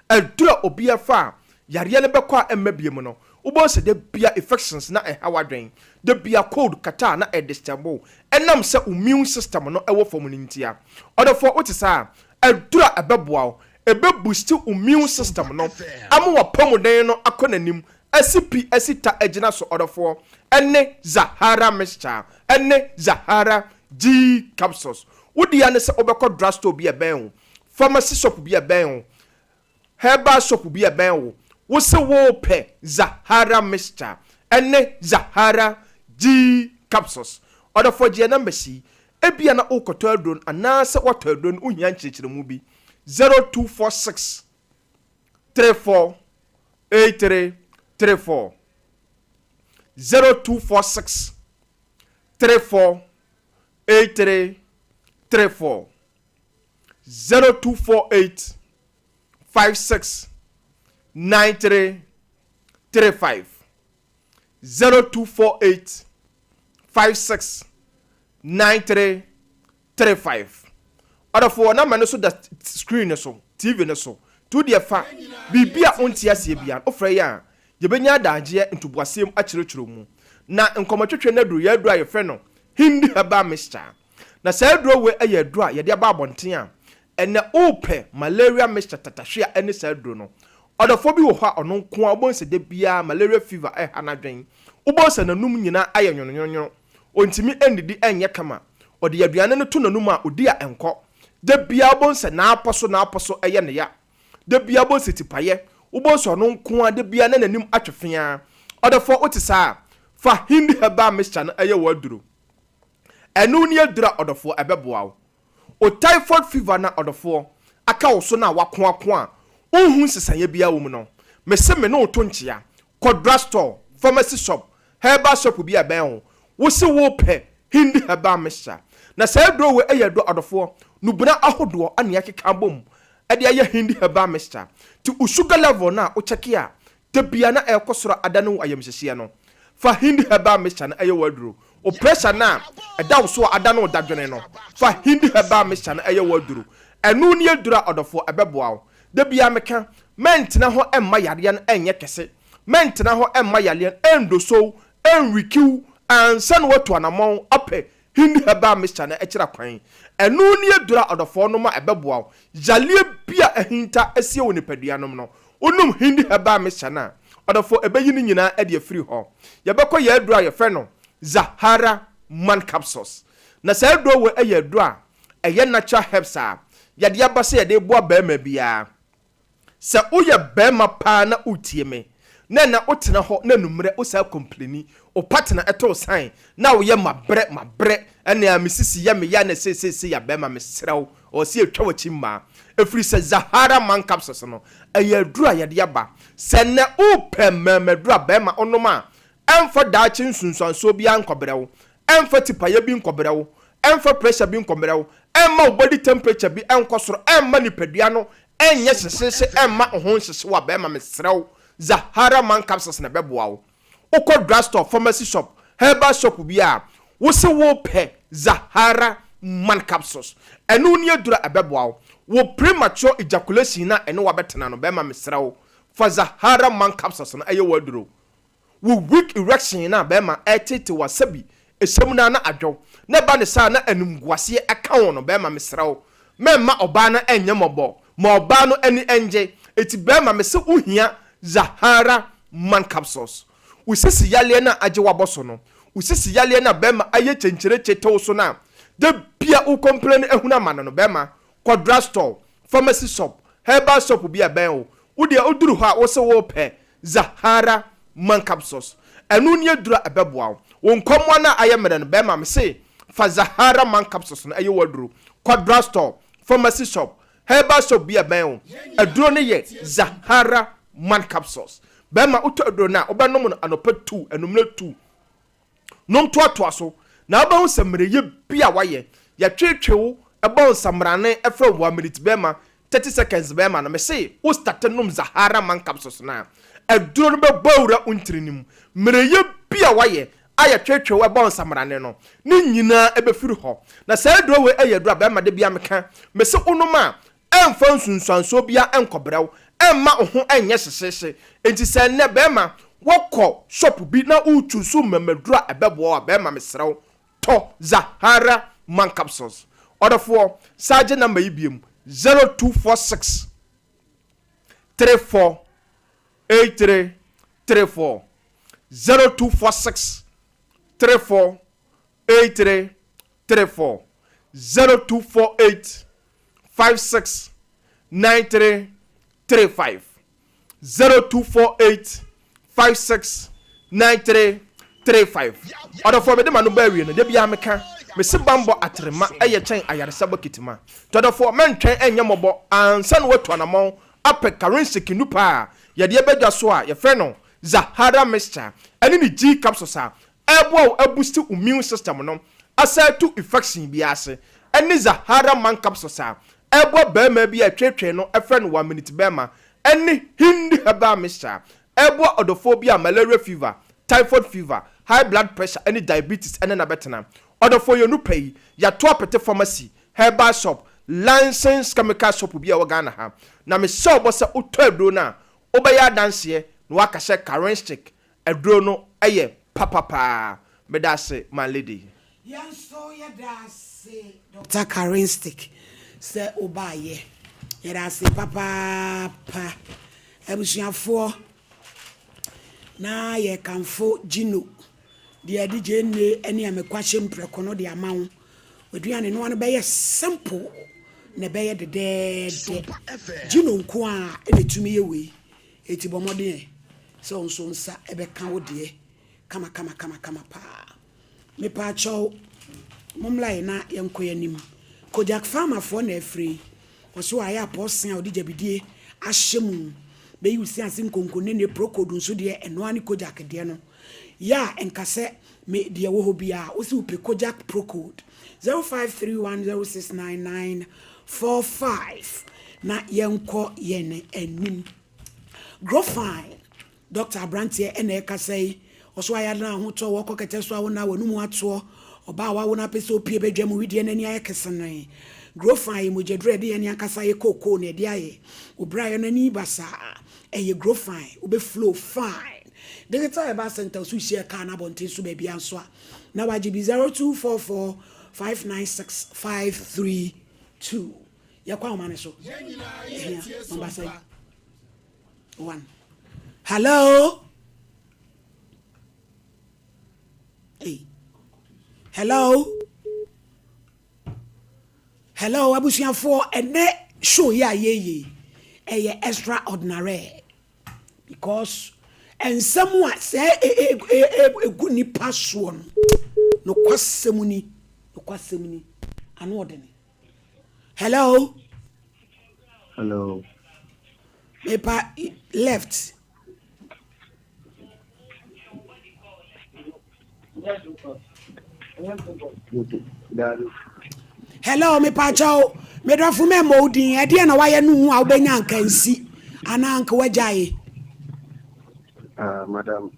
adura obi afa yareɛ ne bɛkɔ a emma biem no obonse de bia infections na ɛhawadwen de bia cold kata na ɛdisturbo ɛnam sɛ immune system no ɛwɔ fam no ntia ɔdɔfo wote saa adura ɛbɛboa ebe boost immune system no ama wapɔmuden no akɔ nanim asipi asita agina so ɔdɔfo ɛne Zahara mixture ɛne Zahara G capsules wodi ya ne sɛ obɛkɔ drugstore bi ɛbɛn wo pharmacy shop bi ɛbɛn wo herbal shop bi ɛbɛn wo wo se wo pɛ Zahara mixture ɛne Zahara G capsules ɔdɔfo gye number si ebia na okɔtɔ adron anaasɛ wɔtɔ adron uhia nkyerɛkyerɛ mu bi 0246 34 83 34 0246 34 83 34 0248 56 93 35 0248 56 93 35 Adafo na mane so da screen so TV ne so to de fa bibia onti asie bia ofra ya ye benya daagye ntubuasem akyerɛkyerɛ mu na nkomatwetwe na duru ya duru aye fɛ no hindi haba mixture na sɛ duru we aye duru a ye de aba abonten a ene ope malaria mixture tatahwe a ene sɛ duru no Adafo bi wo ha ɔno nko a obonse de bia malaria fever hanadwen obonse nanum nyina aye nwonwonwo ontimi endidi enye kama ɔde aduane no to nanum a odi a enko de bia bonse na aposo eye ne ya de bia bonse tipaye wo bonse no nko a de bia na nanim atwefea odefo wote saa fa hindi heba mixture no eye waduro enu ne adura odefo ebeboa o typhoid fever na odefo aka wo so na wako a ohun sesanye bia wo mu no mese me no to nchia drugstore pharmacy shop herbal shop bia ben ho wo se wo pe hindi heba mixture na say dro we eye do odefo nubuna ahodo ane akeka bom ade aye hindi heba mixture ti sugar level na o check ya te bia na ekosoro adanu ayemhyehye no fa hindi heba mixture na eye waduro o pressure na eda so adanu dadwene no fa hindi heba mixture na eye waduro enu ne adura odofo ebeboa de bia meka mentina ho emma yare no enye kese mentina ho emma yare endo so enrikiu ansan watu anamon ape hindi heba mixture na ekira kwan enu ne adura odofo no ma ebeboa yalie bia ehinta asie woni paduanom no onum hindi heba mixture na odofo ebeyi nyina ede free ho yebekọ ye adura ye fe no Zahara man capsules na say do we eye adura eye natural herbs a yade abase yade boa bema bia se uye bema pa na utie me na otena ho na numre o sa complaini o partner eto sign na wo ye mabre ene amisisi ya me ya na se ya bema me srew o se etwa wachi ma efri se Zahara man capsules no eye adura yade aba se na o pememedura bema onoma emfa daachi nsunsuanso bia nkobrewo emfa tipaye bi nkobrewo emfa pressure bi nkobrewo emma body temperature bi enkosoro emma nipadua no enye sesese emma ohon sese wa be ma mesrew Zahara man capsules na beboa wo ukọ drugstore pharmacy shop herbal shop bia wo se wo pe Zahara man capsules enu ni adura ebeboa wo premature ejaculation na eno wa betena no be ma mesrew fa Zahara man capsules na eye waduro wo weak erection na bema etete wasabi esemuna na adwo na ba ne sa na anumguase aka won no bema mesrawo memma oba na enyemobo ma oba no ani enje eti bema mese uhia Zahara man capsules usisi yale na aje waboso no usisi yale na bema aye chenchire cheto so na de bia u complain ehuna man no bema drugstore pharmacy shop herbal shop bia ben o wo de oduru ha wo se wo pe Zahara man capsules enu ne adura ebeboa won komwa na ayemere no be ma me se fa Zahara man capsules na aye waduru drugstore pharmacy shop herbal shop bia ben aduro ne ye Zahara man capsules be ma uto aduro na obenom no anopa 2 enumle 2 nom toatoa so na ba hu semre ye bia waye ya twetwewo eba samrane efra wa minute be ma 30 seconds be ma na me se o start nom Zahara man capsules na aduro no be bawura untrinim mereye bia waye aya twetwe we bon samarane no ni nyina ebefiri ho na sa aduro we ayaduro ba ma de bia meka mese onoma emfa nsunsuanso bia enkobrew emma oho enye sesese enti se ne be ma wokọ shop bi na utu so memaduro ebebo ba ma mesrew to Zahara man capsules odofo saje number ibiem 0246 34 8334 0246 34 8334 0248 56 9335 0248 56 9335 Odo for me de manu ba wi no de bia meka me se bambo atrema eye chen ayaresa bakitima to do for mentwen enye mobo ansa no watu anamon ape currency kinupa ya de bedwa so a ye fe no Zahara mixture eni ni G capsules a ebo boost immune system no asatu infection bi ase eni Zahara man capsules a ebo be ma bi atwetwe no efe no 1 minute be ma eni hindi heba mixture ebo odophobia malaria fever typhoid fever high blood pressure any diabetes ene na betena odofo yenu pay ya to apete pharmacy herbal shop licensed chemical shop bi a Ghana ha na me sure bo se oto aduro na obaya danse no waka she currency aduro no eye papa me da se my lady yanso ye da se Dr. Currency se obaye ye da se papa pa ebusuafo na ye kanfo Gino de DJ ne ene amekwahye mpreko no de amawo aduane no be simple ne beye de Gino nko a ebetumi ye we eti bomode so nso nsa ebeka wo de kama pa me pa cho momla na yenkoye nim Kojak farmer for na free oso aya posen a odi jabidie ahyemu be you see asin konkone ne procodu nso de eno ani Kojak de no ya enkase me de wo hobia o si upe Kojak procode 0531069945 na yenko yene enim grow fine Dr. Abrantie ene kasei oso aya na ho to wo kokete so awo na wanumu ato oba wa wona pese opie bedwam widie nani ayekesene grow fine mo jedre de yani akasa ye koko ne de aye obra nani basa eye grow fine obe flow fine digital eba center so share kana bonte so ba bia nso a na wajibi 0244596532 yakwa o mane so number 1 hello hey hello abusiafo ene show ya ye extraordinary because and someone say egu ni paso no kwasemuni anu odene hello Epa left hello me pa chao me do fu me modin e de na waye nu hu a obenya nkansi ana anka wajaye madam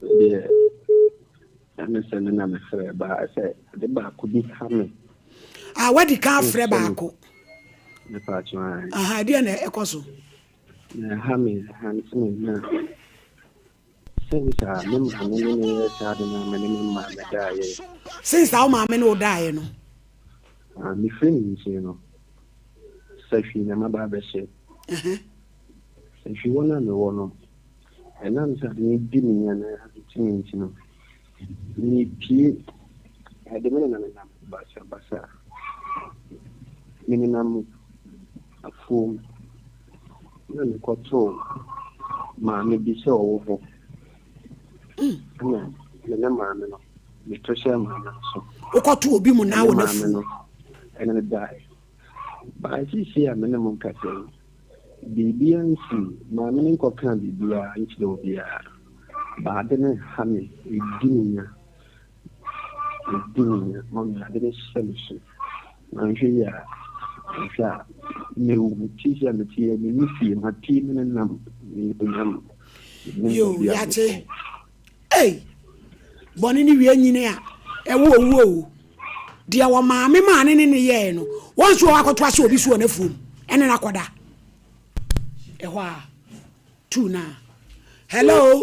yeah I'm sending a message ba say the ba could be coming what the can free ba ko me pa chao de na ekoso na hami handsome na since our mama no die no me friend you know Sophie na my baba said if you wanna know no and I'm saying be me and you know me pie I demand na basa minimum a form na ko to ma me bi se owo no me to share ma so okoto obi mu na wo na fu and die but I see a minimum ka say bibian si ma me ko kan bibia nti do bia ba de ne ha me edinya mo na de solution na hwe ya sha me u ti ya me ti me fi ma ti me nam yo yate hey boni ni wie nyine a ewo dia wa maame maane ne ye no wonso akoto ase obi so na fum ene na koda eho a tu na hello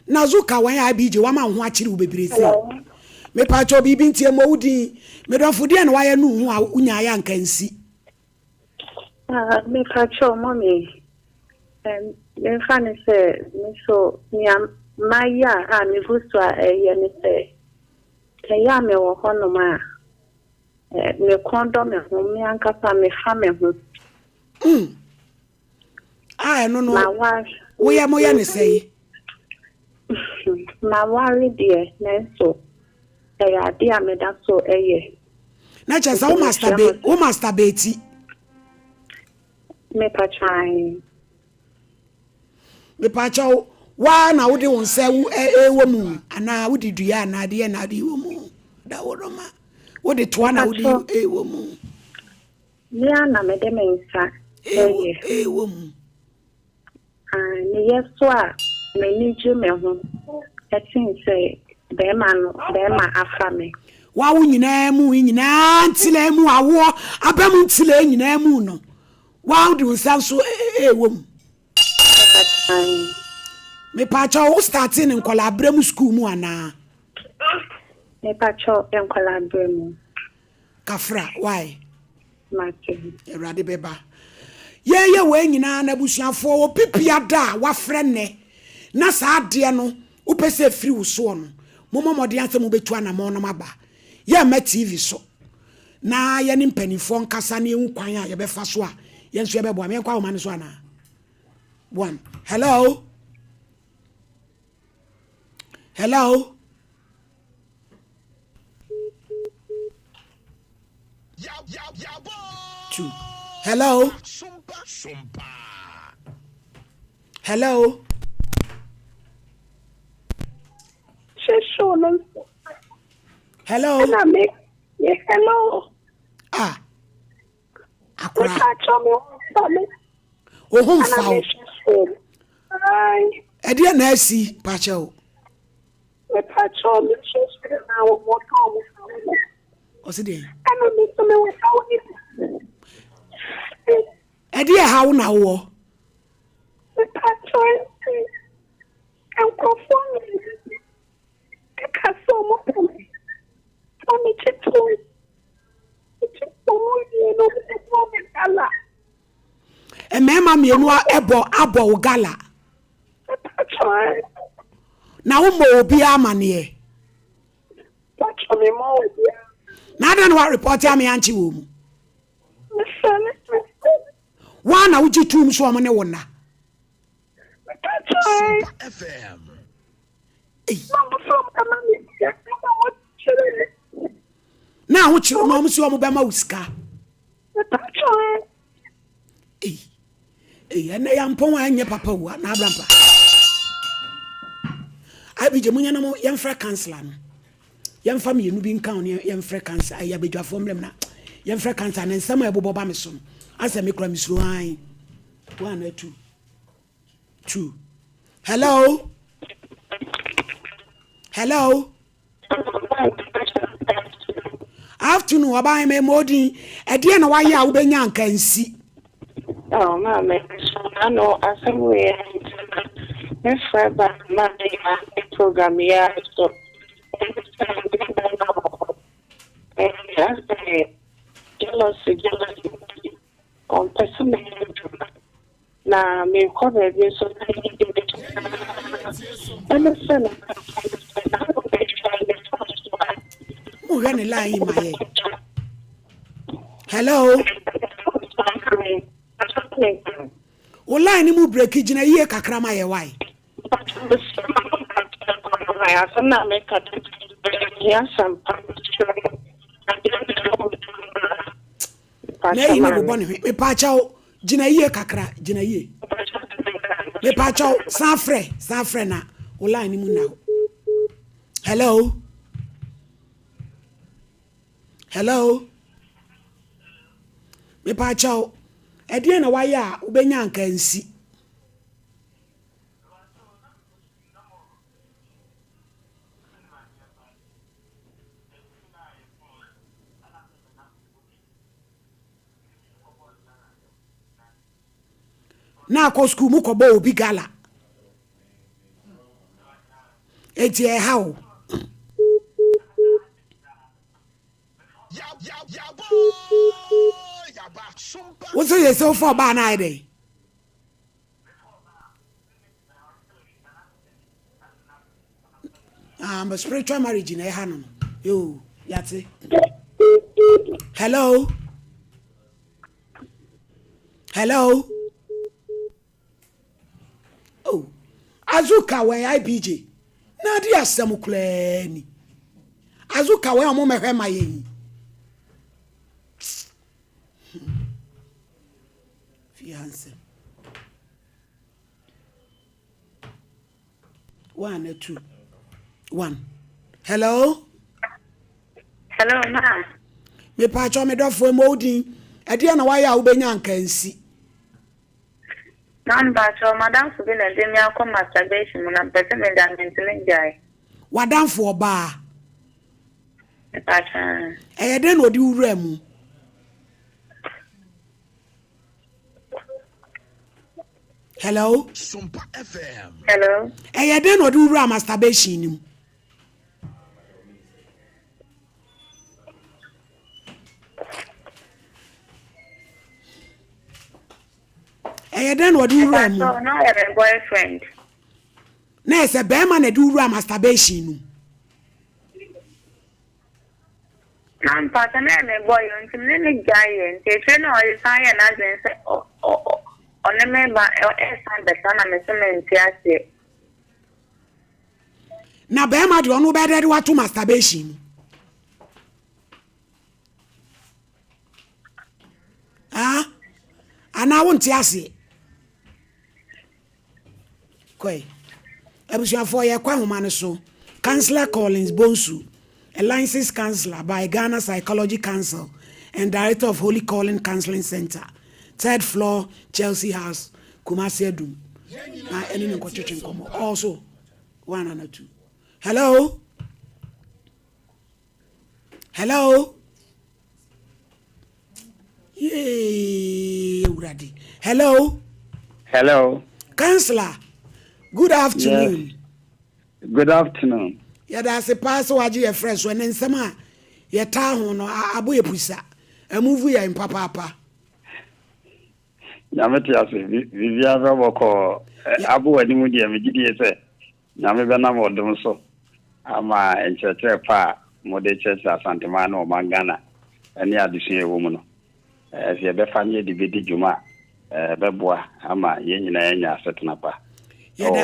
nazuka wan ya bije wa ma ho akire wo bebrese me pa cho bibi ntie mo wudi me do fudie na waye nu hu a unya ya nkansi me pa cho mommy me fane se me so nya maya a me vuswa ye ne se ya me wo hono ma me kondo me ho me ankasa me fa me ho no we ya mo ya ne sei na wari de na so ya dia me da so na chesa o masturbate me pa try me pa chaw wa na wo de won se wo mu ana wo di dua na de na de wo mu da wo ma wo de to na wo di wo mu me ana me de me nsa wo mu ni yeso a me ni ju me ho etin say be ma afa me wa wo nyina ntile mu awo abam ntile nyina mu no wa wo de nsa so wo mu me pa cha wo starting in collaboration school mu ana me pa cha en collaboration kafra why marketing erade beba ye we nyina na busuafo wo pipia da wa frɛ ne na saa de no upese free wo so no momo mode ansem betu anamo no maba ye ma TV so na ye ne mpanifo nkasa na ehu kwan a ye befa so a ye nso ye bebo am ye kwa wo man so ana one hello two hello hello hello akura ohun fa edi na asi pacha o osidi edi ha wo na wo emema mienu abo gala na wo mo obi amane na dan wa report am yanchi wo mu wa na uji tum so amane wona FM na wo chiro no mso mo be ma uska ene ya mpon anye papa wa na abrampa abije munya na mo yemfra kansela no yemfa me yenu bi nkan no yemfra kansa ya bedwafo mlem na yemfra kansa na nsama ebobo ba me so asa me kura misro han 1 na 2 hello afternoon abai me modi e de na wa ya wo benya nkansi oh mama I know assemble next Friday my program here so jealousy on person na me cover this so understand Oheneni line my hello o line mu break gina ye kakra ma ye why asana me ka ya Sompa na ina bo bone me pa chao gina ye kakra gina ye me pa chao san frɛ na o line mu na hello me pa chao e na wa ya ubenya nkansi na ko school mu ko bo obi gala eti e how what's your so far by night day a spiritual marriage in a hand yo yati hello oh azuka we IBJ na di asem kulani azuka we omo mehwe maye fiance 1 or 2 1 hello ma me pa cho me dofo modin e de na wa ya wo benya nkansi nan ba cho madam so be na de mi akọ masturbation na pese me da mentally jai wadan fo ba pa cha e de no di wura mu hello Sompa FM hello e de no di wura masturbation ni mu e de no di wura mu no I have a boyfriend na ese be ma na de wura masturbation no Nampa na me boy until ne giant. Te no is high na zen say on the member stand the sana me se ase. na be ma de onu be de wa to masturbation ah ana won ti ase koi abusuafo ye kwa homa ne so Counselor Collins Bonsu, a licensed counselor by Ghana Psychology Council and director of Holy Calling Counseling Center, 3rd floor, Chelsea House, Kumasi Edum. Also, 1 and 2. Hello? Hello? Yay, ready. Hello? Hello. Counselor, good afternoon. Yes. Good afternoon. Yeah, that's a pass waji a fresh one and sama. Ya taho no abu ye pusa. A movie in papa. Yameti ase vivia boko abu wani mudi ya mjidi ese. Nyame bena modum so. Ama encheche pa mode church Asante Mano Mangana. Ani adisuye womuno. Siya befanye dibidi juma. Beboa ama yenyi na yenya asetuna pa. Oh,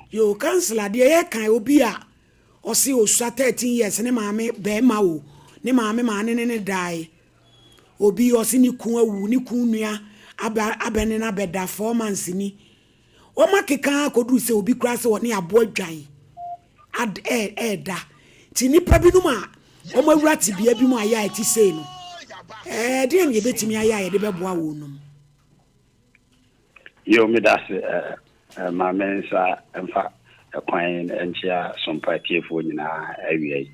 yo counselor de ye kan obi a o si o 13 years ne maame be ma wo ne maame ma ne dai obi o si ni kun awu ni kun nua abene na beda 4 months ni o makeka kodu se obi kura se woni abo adwan ad da ti nipa bi no ma o mawura ti bia bi mu aya ti sei no de ne betimi aya de beboa wo no yo me das my mensa emfa ekwan enchia sompa tiefo nyina awie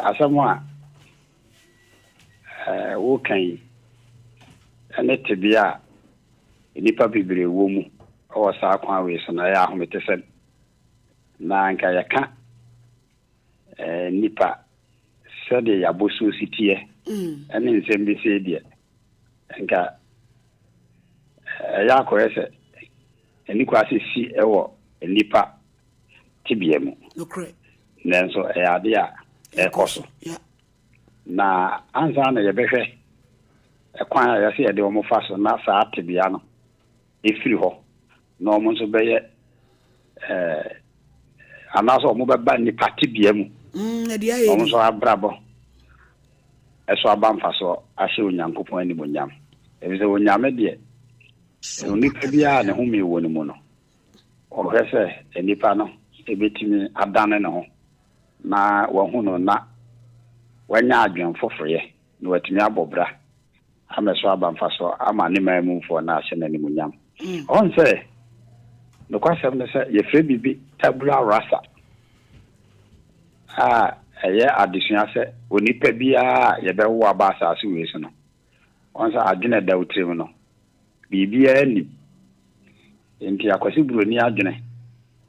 asamwa wo kan ene tebia nipa bibire wo mu o sa kwan we so na ya ahomete se na nka yaka nipa sede ya boso sitie ene nsembi se die nka ya korese eni kwase si ewo nipa tibie mu okay nenso ade a ekoso na anza na yebehwe ekwan ya se yede omo faso na sa tibia no efiri ho na omo nso beye anaso omo beba nipa tibie mu ade aye omo so abrabo eso abamfaso ahye onyankopon ani monyam ebize onyame de nipa bia ne ho mewo ne mu no o hese nipa no ebetimi adane ne ho na wahu no na wanya adwen fofore na watimi abobra ameso abamfaso ama ne mamufo na ahye na ne munyam on se no kwasem ne se ye fre bibi tabula rasa eye adisua se onipa bia ye be wo abasa aso wesu no on se adwene da utrim no bibia ni enti akwasi buroni adwene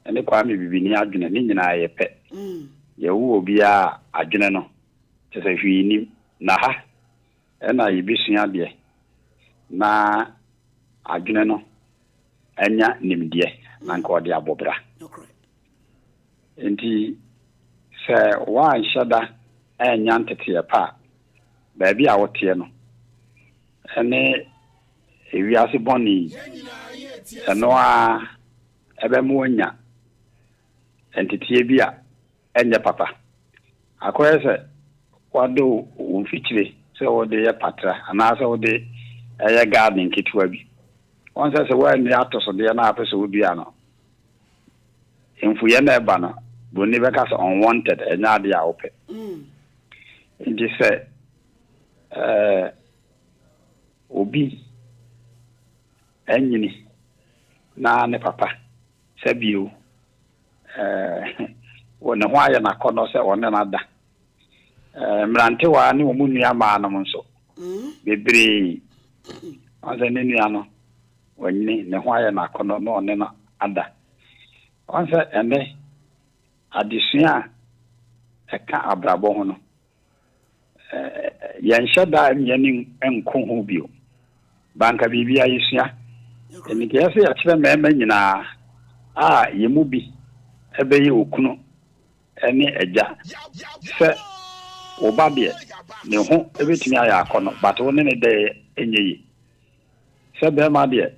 ene kwa me bibini adwene ni nyina ye pe ye wo bia adwene no tese hwini na ha ena yibisua de na adwene no anya nimdie na nka ode abobra enti se wa shada enya ntete pa ba bia wote no ene ewiase boni enoa ebe muonya entity bia enye papa akoyese wado wonfichire se wode ye patra ana se wode eye garden kitwa bi onse se wa ni atoso de na apeso odua no enfu ye na eba no boni be ka se unwanted enya de a ope ndi se obi enyini na ne papa sabio wona ho aya na kono se wona na da mrante wa ne omu nua ma no nso bebre onse ne nua no wanyini ne ho aya na kono no ne na ada onse ene adisua eka abrabo ho no yansha da nyani enko ho bio banka bibia yesua eni kese ya kire mema nyina yemu bi ebeye okuno ene eja se oba de ne ho ebetimi aya akono but woni ne de enyeyi se be ma de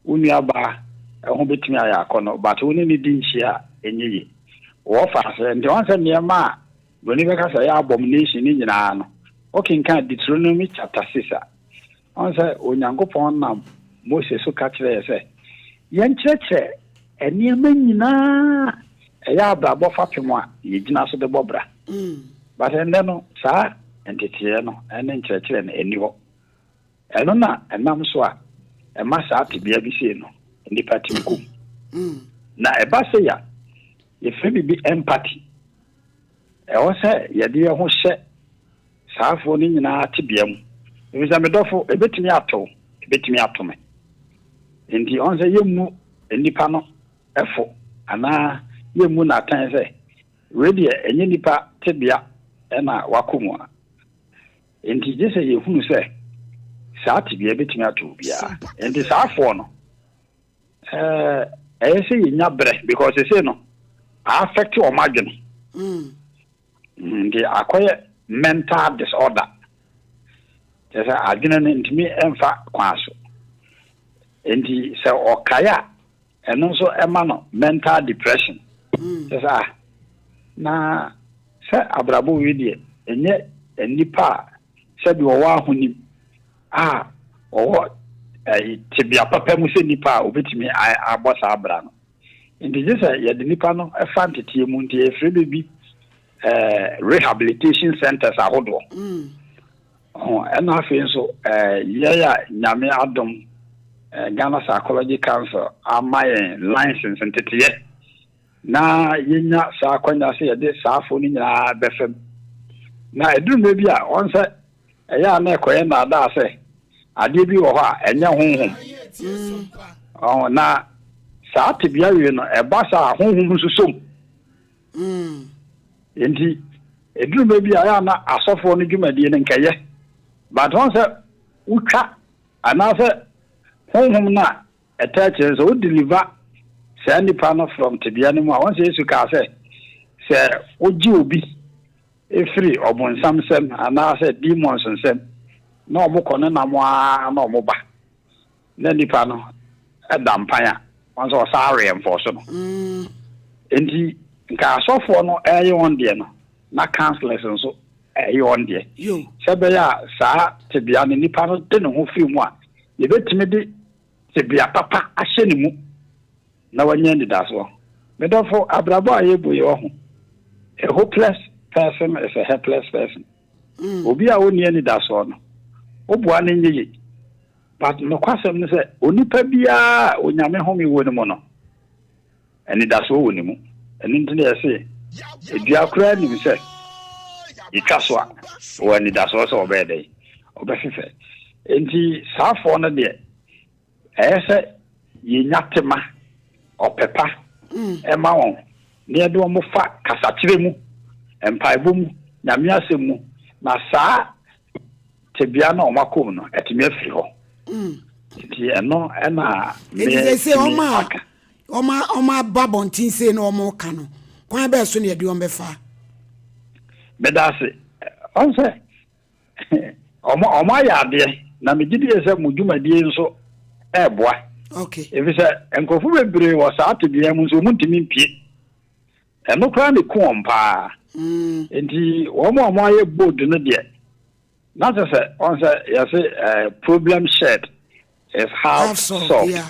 unu aba ho betimi aya akono but woni ne di nhia enyeyi wo fa se ndi won se ne ma boni be ka se ya abomination ni nyina no okin kan Deuteronomy chapter 6 on se onyankopon nam Moses so ka kire se yen kire eniema nyina eya abrabo fapemo a yegina so de bobra but ende no sa entete no ene nkire na eni ho eno na enam so a ema sa atibia bi se no nipa timku na eba se ya ye free bi empathy o se ye de ho hye saafo ni nyina atibia mu ebisa medofo ebetimi ato me ndi on se yemu nipa no efo ana yemu na tan se ready enye nipa tibia na wakomu a ndi je se yehunu se saa tibia betimi ato bia ndi saafo no say yenya bre because they say no affect your margin ndi akoye mental disorder just agina ntimi emfa kwaso ndi se okaya eno so ema no mental depression just na se abrabo wi enye enipa se bi wo ahuni owo tibia papa mu se nipa obetimi abosa abra no ndi je se ye de nipa no efantete mu ndi efre bebi rehabilitation centers ahodo ena afi nso ya nyame adom Ghana Psychology Council amaye license ntetiye na yenya sa kwanya se yede saafo ni nyina befem na eduru bebi a onse ya na ekoye na ada ase ade bi wo ho a enye honhom na saa tibia wi no eba sa honhom susom enti eduru bebi a ya na asofo no dwumadie ne nkeye but onse utwa anase honhom na attach so deliver send panel from tibia ne mu a onse Yesu ka se oji obi efiri obonsam sem anase demons sem na omukọ na mo a na omoba na nipa no edampanya onse o sare enforce no enti nka asofo no eye on de no na counselors nso eye on de sebe ya saa tibia ne nipa no de ne ho fi mu a ye betime de tibia papa ahye ne mu na wanya ndi daso medofo abrabo ayebu ye ho a hopeless person is a helpless person obi a oni ani daso no obua ne nyeye but no kwasem ne se onipa bia onyame homi woni mo no ani daso woni mu eni ntine yese edua kura ni se ikaswa woni daso so obede obefife enti saafo no de ese yenyatema opepa ema won ne de mo fa kasakire mu empaibo mu nyame asemu na saa tebia na omakom no etime afiri ho ti eno ena me se oma babontin se no omo ka no kwan be so ne de ombefa bedase onse oma ya de na megidi ese mudwumadie nso eboa okay efisa enkofu bebre wo saa tebia mu nso muntimi mpie eno kwa ne kuompa enti omo aye board no de na se onse yase problem shared is half solved yeah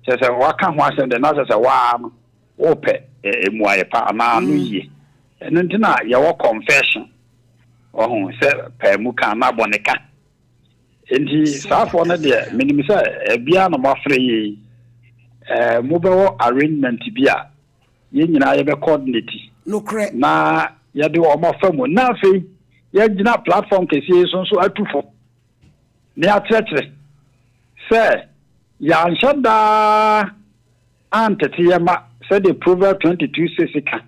se waka ho asem de na se wa no ope emuaye pa na no yie eno ntina ye wo confession ohun se pa mu kan na boneka enti saafo no de minim se bia na mafre yi mo bewo arrangement bia ye nyina ye be coordinate no correct na ye de o mafamu na fe ye gina platform kesi so atufo ne atretre se ya nshada antete ye ma se de Proverbs 22:6 ka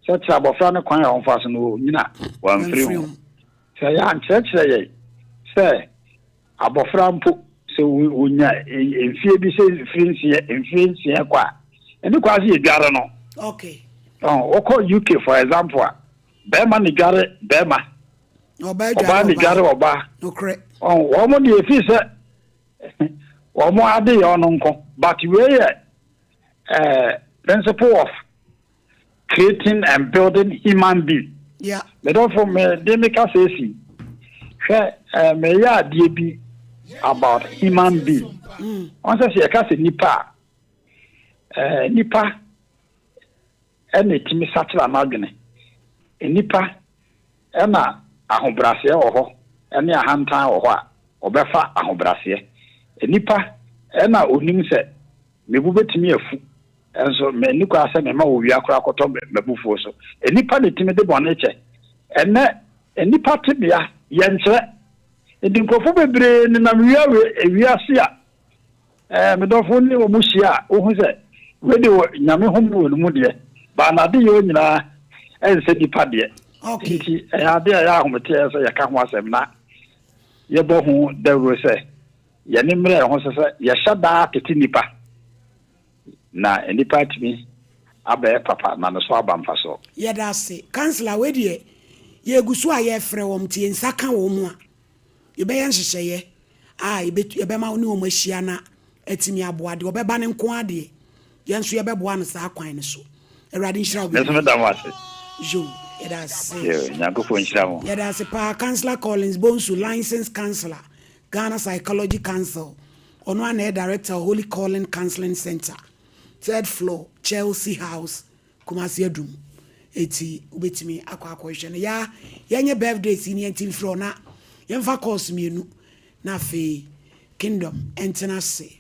se trabofra ne kwan ya onfaso no nyina wan free se ya nchetre ye se abofra mpo se wonya enfie bi se frinsie kwa Any quasi a garano. Okay. Oh, call UK for example. Bema ni gare Bema. Oba ni gare Oba. No correct. Oh, woman the officer. Omo ade ononko. But we principle of creating and building human being. Yeah. But therefore, they make us say, may ya be about human being. Once I say a case nipa, and it me such a margin. Nipa, and a hobrasia or any a hanta or what, or befa a hobrasia. Nipa, and a unim said, me will bet me a fool. And so, me nuka say me ma wo wia kra koto me bufo so. Nipa de timide boneche. Ene nipa tibia ye nkyere. Edi nkofo bebre ni na wia wiase a me dofo ni wo muhia wo hu se we de nyame homu no mu de ba na de yo nyina ense nipa de. Okay. Ti ya de ya homete so ya ka ho asem na ye bo hu dawro se ye ni mre ho se ye shada tete nipa. Na nipa timi abe papa na no so abamfa so. Ye da se councilor we de ye gusu a ye frɛ wom tie nsaka wo mu a ye be yan hyehyeye ye be ma oni wo mahia na atimi aboade wo be ba ne nko ade ye nso ye be boa no sa kwan ne so awrade nhira wo be Yes me da wase jo ye da se ye nyakofo nhira mo ye da se pa councilor Collins Bonsu licensed counselor Ghana Psychology Council ono na director Holy Calling Counseling Center 3rd floor Chelsea House Kumasi Adum eti ubetimi akwa hwehwe ya yenye birthday senior team floor na yemfa course mienu na fe kingdom entenase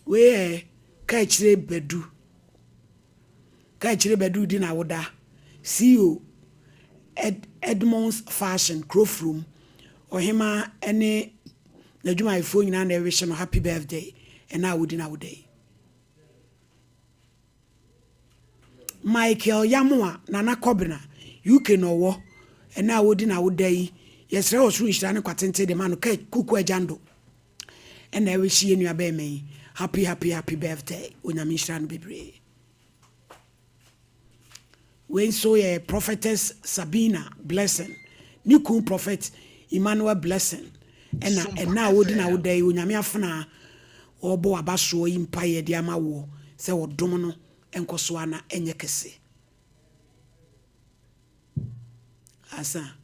we ka chire bedu di na woda CEO Edmonds Fashion Crowroom ohima ene nadwuma ifo nyina na wish no happy birthday and na wodi na wodai Michael Yamua Nana Kobina UK no wo and now wodi na wodai yes re osu nhira ne kwatente de manu kai kuku ajando and na wish you nua be me happy birthday onyame nhira no bebre when so ye prophetess Sabina Blessing niku prophet Emmanuel Blessing and now wodi na wodai onyame afana obo abaso yimpa ye de ama wo se wodom no enkoswana enyekese asa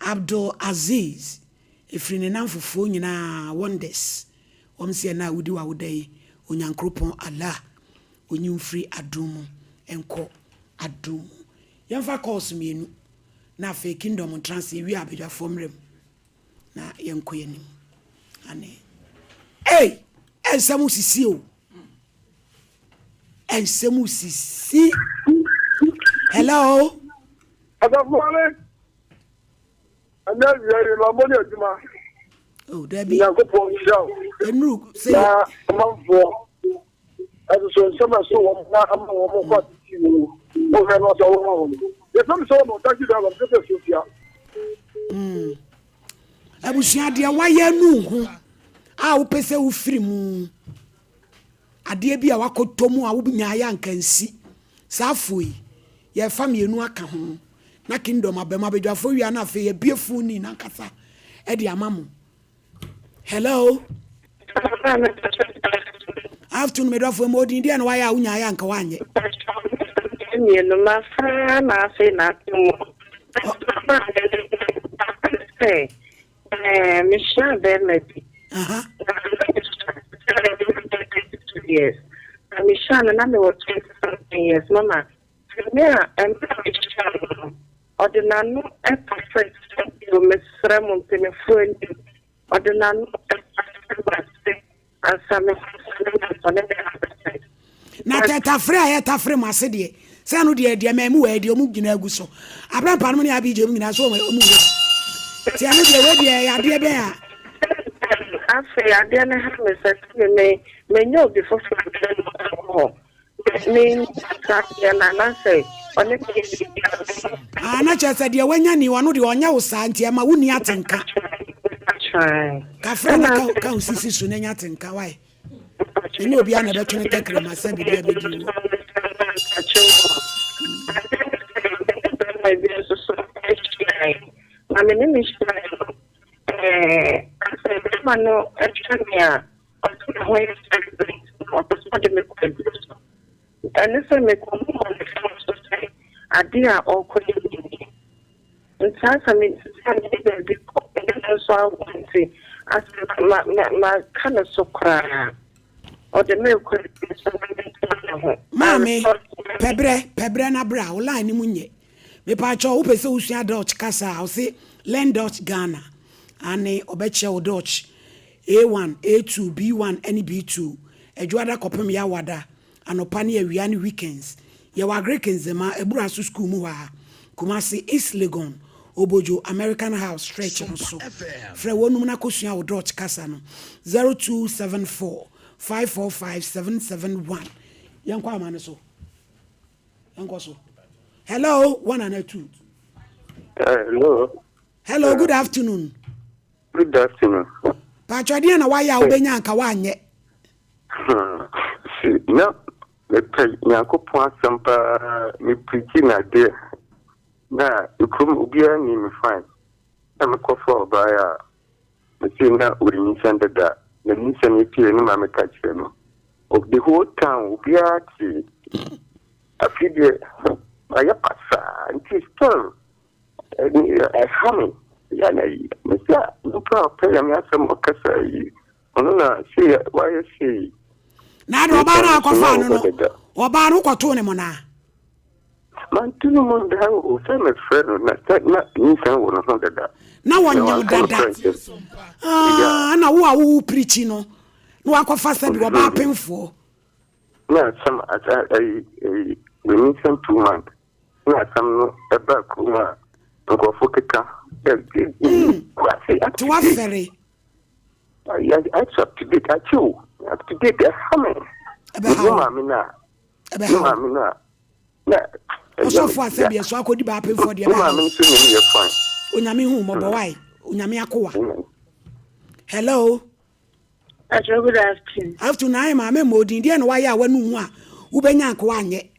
Abdul Aziz ifrine namfofo nyina wonders omse na wudi wa wodai onyankropon Allah onyimfri adumu enko adumu yemfa course mienu na fe kingdom trans wi abedwa fomrem na yenko yenim ane ensamu sisi o ensamu sisi hello Adafole anda yari la moni ajuma oh debi ya ko pon show enru say na amfo aso sama so wo na amma wo mo ko ti ni o fe no so wo ye fam so no taki da ba se so fia abusia de waye nu hu a wo pese wo firi mu ade bi a wakotomu a wo nya ya nkansi safoi ye fam yenu aka ho na kingdom abema bedwafo wi na afa ye biefu ni na kasa e de amamu hello afternoon medwafo modin dia na waya unya ya nka wanye no mafa na afa na tumu Michelle Bernard. Yes. Michelle, and I was 20-something years, Mama. Yeah, and ordinary a perfect you Miss Ramon to me friend. Ordinary and some na teta frɛ mase de sɛ no de de mamu wa de omu gina agu so abran pa no ne abi je mu gina so omu ti anu de we de ya de be a afi ade na ha me se me nyo before me start na say one na chese de wanya ni wano de onya wo sa nti ma wuni atenka try ka frɛ na ka usisi so na nya atenka why ene obi ana betwene tekre ma se bi dia bedi Mami, pebre na bra, o line ni munye. Me pa cho upese usua Dutch kasa, o se learn Dutch Ghana. Ane obeche o Dutch A1, A2, B1, any B2. Ejuada kopem ya wada. Anopa ne awia ne weekends. Ye wa Greekens ma ebura so school mu ha. Kumasi East Legon. Obojo American House stretch no so. Fre wonum na kosua o Dutch kasa no. 0274 545 Yanko amane so. Yanko so. Hello, 1 and 2. Hello. Hello, good afternoon. Good afternoon. Patrodi na waya obenya anka wanye. No, me pe Yakopon Sompa me preaching na de. Na ukum ubia ni me fine. Na ko for baya. Me say na uri ni sanda da. Na ni sanda pie no ma me catch no. Of the whole town ubia ti. Afide aya pasa until still. Hammy. Yana me say no problem me asem okasa yi. Ono na say why say na do oba na akwafa no oba no kwato ne mo na man tunu mo da o say me friend na ni san wo no dada na wonyam dada na wo preach no no akwafa said oba penfo na some we need some 2 months na some no eba kuma ngo fokeka to afere I up to date achu up to date hammer mamina na so for said so akodi ba pen for the mamina so ni fine onyame hu mo boy onyame akowa hello good afternoon afternoon ma me modin dia na waya wanu hu a wo benya akowa anye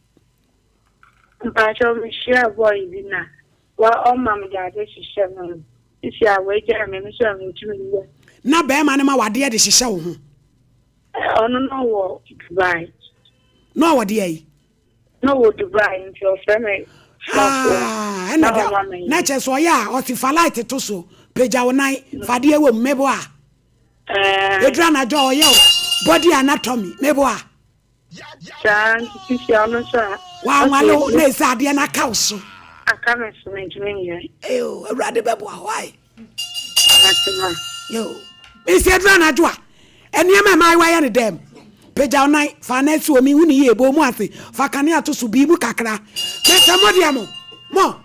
mpacho mi share boy dina wa o mam ja de shisha no isi awe ja me so am ntumi na be ma ne ma wade de hihye wo ho ono no wo Dubai no wade yi no wo Dubai nti frame na che so ya o ti flight to so peja wonan fade ewo mebo a edra na jo yo body anatomy mebo a chan ti si ono so wa malo na isa de na ka so aka me so ntumi ye awrade bebo a why atma yo isi edra na jo a eniema mai wa ya ne dem peja wonan fa na si omi hu ni ye bo mu ase fa kane ato so bi mu kakra me samodiam mo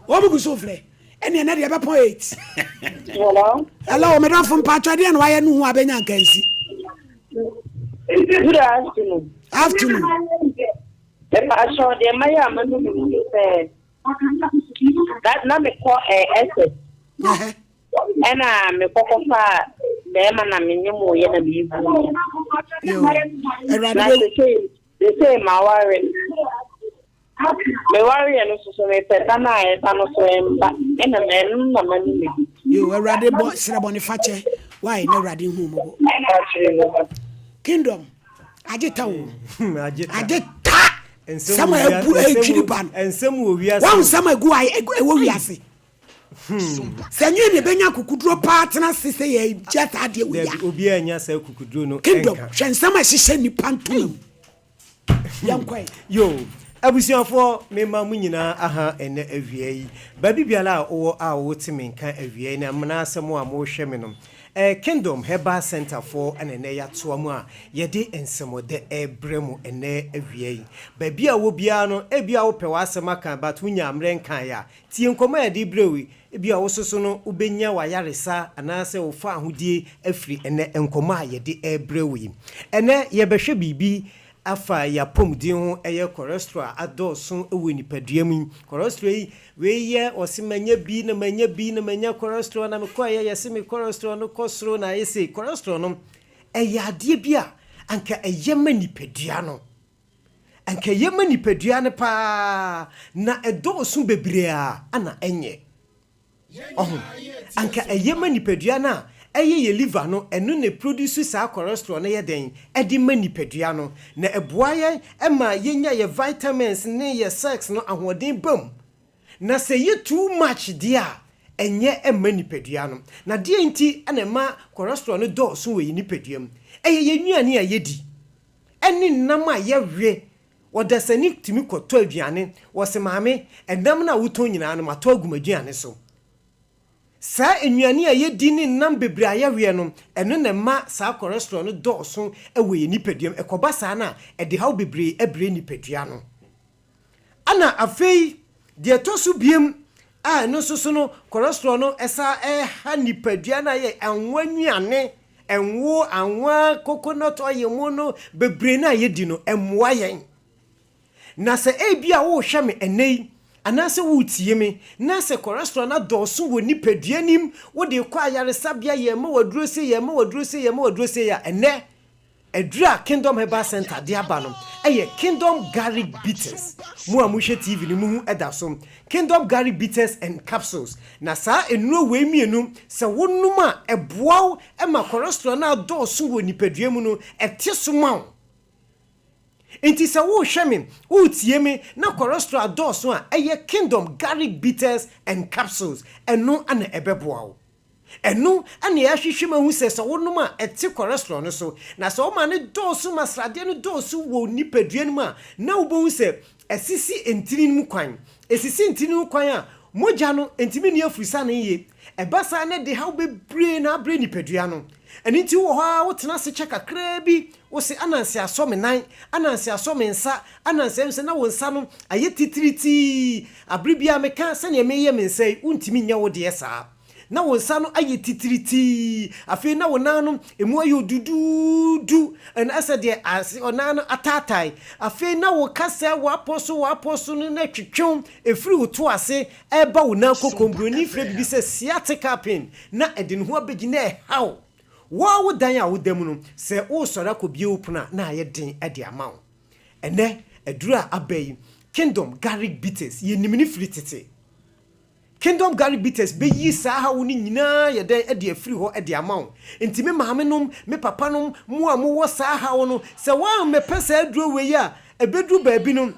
wo mu guso fle eni na de be point hello me don from patwa de na wa ya nu hu abenya nkansi good afternoon the passion de maya manu mi say that na me call SS ena me koko fa be ma na me nyimo ye na bi bu they say my worry me worry no so me peta na e ta no so emba ena me na mani me yo erade bo sira boni fache why na erade hu mo kingdom agita wo agita sama ebu ejiri ban ensem wo wiase wan sama egu ai ewo wiase senye ne benya kukuduro partner sise ye jata ade wo ya obi anya sa kukuduro no kingdom hwensama hihye ni pantum yankwai yo abusiafo mema mu nyina aha ene awia yi ba bibiala a wo timinka awia na mna asem a mo hwe me no Kingdom Herbal Center for anene ya toamu a yede ensemode ebremu ene awia yi ba bia wo bia no ebia wo pewa asema kan but wunya amre kan ya tie nkoma yede brewi ebia wo soso no ubenya wayaresa anase wo fa ahodie afiri ene nkoma yede ebrewi ene yebehwe bibi afa ya pomdin ho eye cholesterol adosun ewe nipaduamu cholesterol yi we ye osimanya bi na manya cholesterol na me kwa ye yesimi cholesterol no kosro na yesi cholesterol no eye ade bia anka eyema nipadua no anka yema nipadua ne pa na edosu bebrea ana enye anka eyema nipadua na ye liver no eno ne produce sa cholesterol na ye den edi ma nipadua no na eboa ye ema yenya ye vitamins ne ye sex no ahoden bam na se ye too much dia enye ema nipadua no na dia nti ana ma cholesterol no do so we nipadua mu ye nnuane a yedi eni nam a ye hwe wodasani timi koto aduane wose maame enam na wuto nyina no mato agumaduane so sa enuane a yedi ni nam bebre ayahwe no eno na ma sa cholesterol no do so ewe nipadua ekoba sa na ede haw bebre ebre nipadua no ana afei de tosu biem a no so no cholesterol no esa ha nipadua na ye anwanuane enwo anwa coconut oil mu no bebre na yedi no emwa yen na se ebia wo hwe me enei anase wo tie me na se cholesterol na doso wo nipadua nim wo de kwa ayare sabia ye ma waduro se ya ene edura Kingdom Herbal Center de aba no eye Kingdom Garlic Bitters mu amuhwe TV ni mu edaso Kingdom Garlic Bitters and Capsules na sa enuro we mienu se wonum a eboaw e ma cholesterol na doso wo nipadua mu no etesoma Enti se wo hweme wo tie me na cholesterol adoso a eye Kingdom Garlic Bitters and Capsules eno ana ebeboa eno ana ya hwehwema hu se wonum a eti cholesterol no so na se o ma ne doso masrade no doso wo nipadua no ma na wo bo hu se esisi entini mu kwan esisi entini mu kwan a moja no entimi ne afurisa ne ye ebasa ne de how be brain na brain nipadua no eni nti wo ha wo tena se cheka krabi wo se anansi asome nan anansi asome nsa anansi nse na wo nsa no aye titiriti abribia meka se ne meye mensai untimi nya wo de saa na wo nsa no aye titiriti afi na wo nan no emu ayo dududu en asa de asi onan atatai afi na wo kasa wo aposo no na twetwom efiri wo to ase eba wo nan kokombroni fre bibi se sciatica pain na edin ho abegina e haw wo dan a wo dam no se wo sora ko bie opuna na aye den ade amawo ene edura abai Kingdom Garlic Bitters ye nimini fritete Kingdom Garlic Bitters be yi sa ha wo ni nyina ye den ade afiri ho ade amawo enti me maame nom me papa nom mo a mo wo sa ha wo no se wa me pesa aduro we ya ebedru baabi no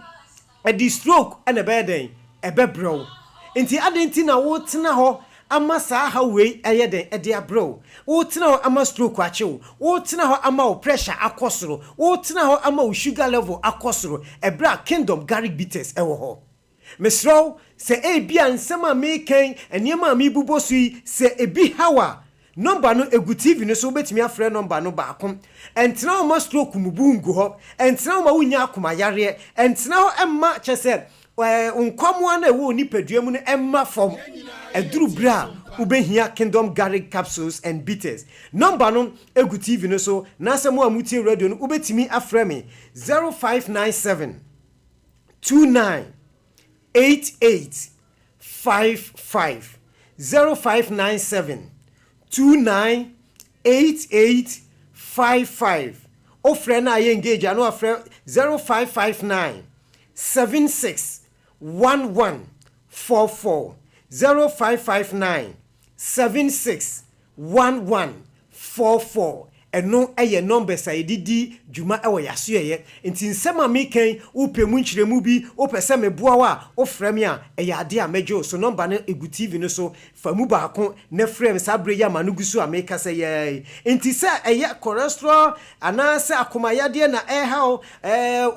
ade stroke ene be den ebebrew enti ade enti na wo tena ho ama sa ha we eyeden ede abro wo tena ho ama stroke achew wo tena ho ama o pressure akosoro wo tena ho ama o sugar level akosoro ebra Kingdom Garlic Bitters ewo ho mesro se ebia nsema meken eniema mi bubosui se ebi hawa number no egu TV no so betimi afre number no ba akom entena ho ma stroke mubungu ho entena ho ma wunya akoma yare entena ho emma chese unkomo na wo nipadua mu no emma fom eduru bra ubehia Kingdom Garlic Capsules and Bitters number no egu TV no so na asemo amuti radio no ubetimi afre me 0597 29 8855 0597 29 8855 ofre na ye engage ano afre 0559 76 1144 0559 76 1144 eno eye number sayedidi juma ewo yaso ye nti nsema meken upemu nchiremu bi opese meboa wa ofrem a eye ade a mejo so number no egu TV no so famu baako na frem sabre ya manugusu ameka se ye nti se eye cholesterol anase akomayade na haw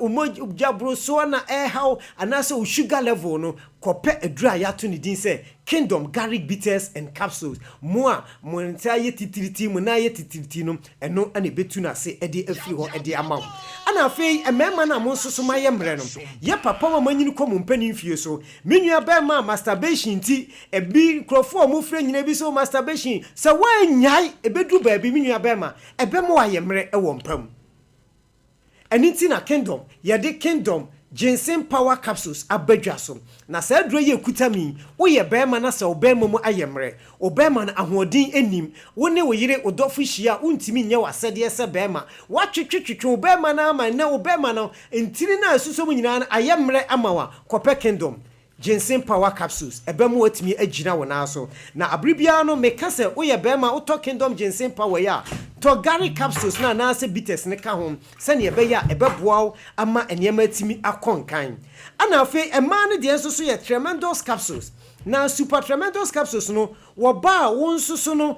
umojabro so na haw anase sugar level no kope edura ya to ni din se Kingdom Garlic Bitters and Capsules moa monta ye titiriti mo na ye titiriti no eno ane betu na se ede afiri ho ede amaw ana afei emema na mo soso maye mre no ye papa ma manyini komo mpani mfie so menua ba ma masturbation ti ebi crofo mo frɛ nyina bi so masturbation se wanyai ebedu ba bi menua ba ma ebe mo aye mre ewo mpam eni ti na Kingdom ye de Kingdom ginseng power capsules abadwa so na saa duro ye kutami wo ye bema na se obema mu ayemre obema na ahoɔden enim wo ne wo yire odofo hia untimi nya wasede se bema wa twetwetwe obema na ama na obema na ntiri na asuso mu nyina na ayemre amawa kope kingdom ginseng power capsules ebemu watimi agina wo na so na abribia no meka se wo ye bema wo to kingdom ginseng power ya to Gary capsules na se bitters ne ka ho se ne ebe ya ebeboa ama enema atimi akonkan ana afi ema ne de enso so ye tremendous capsules na super tremendous capsules no wo ba wo nso so no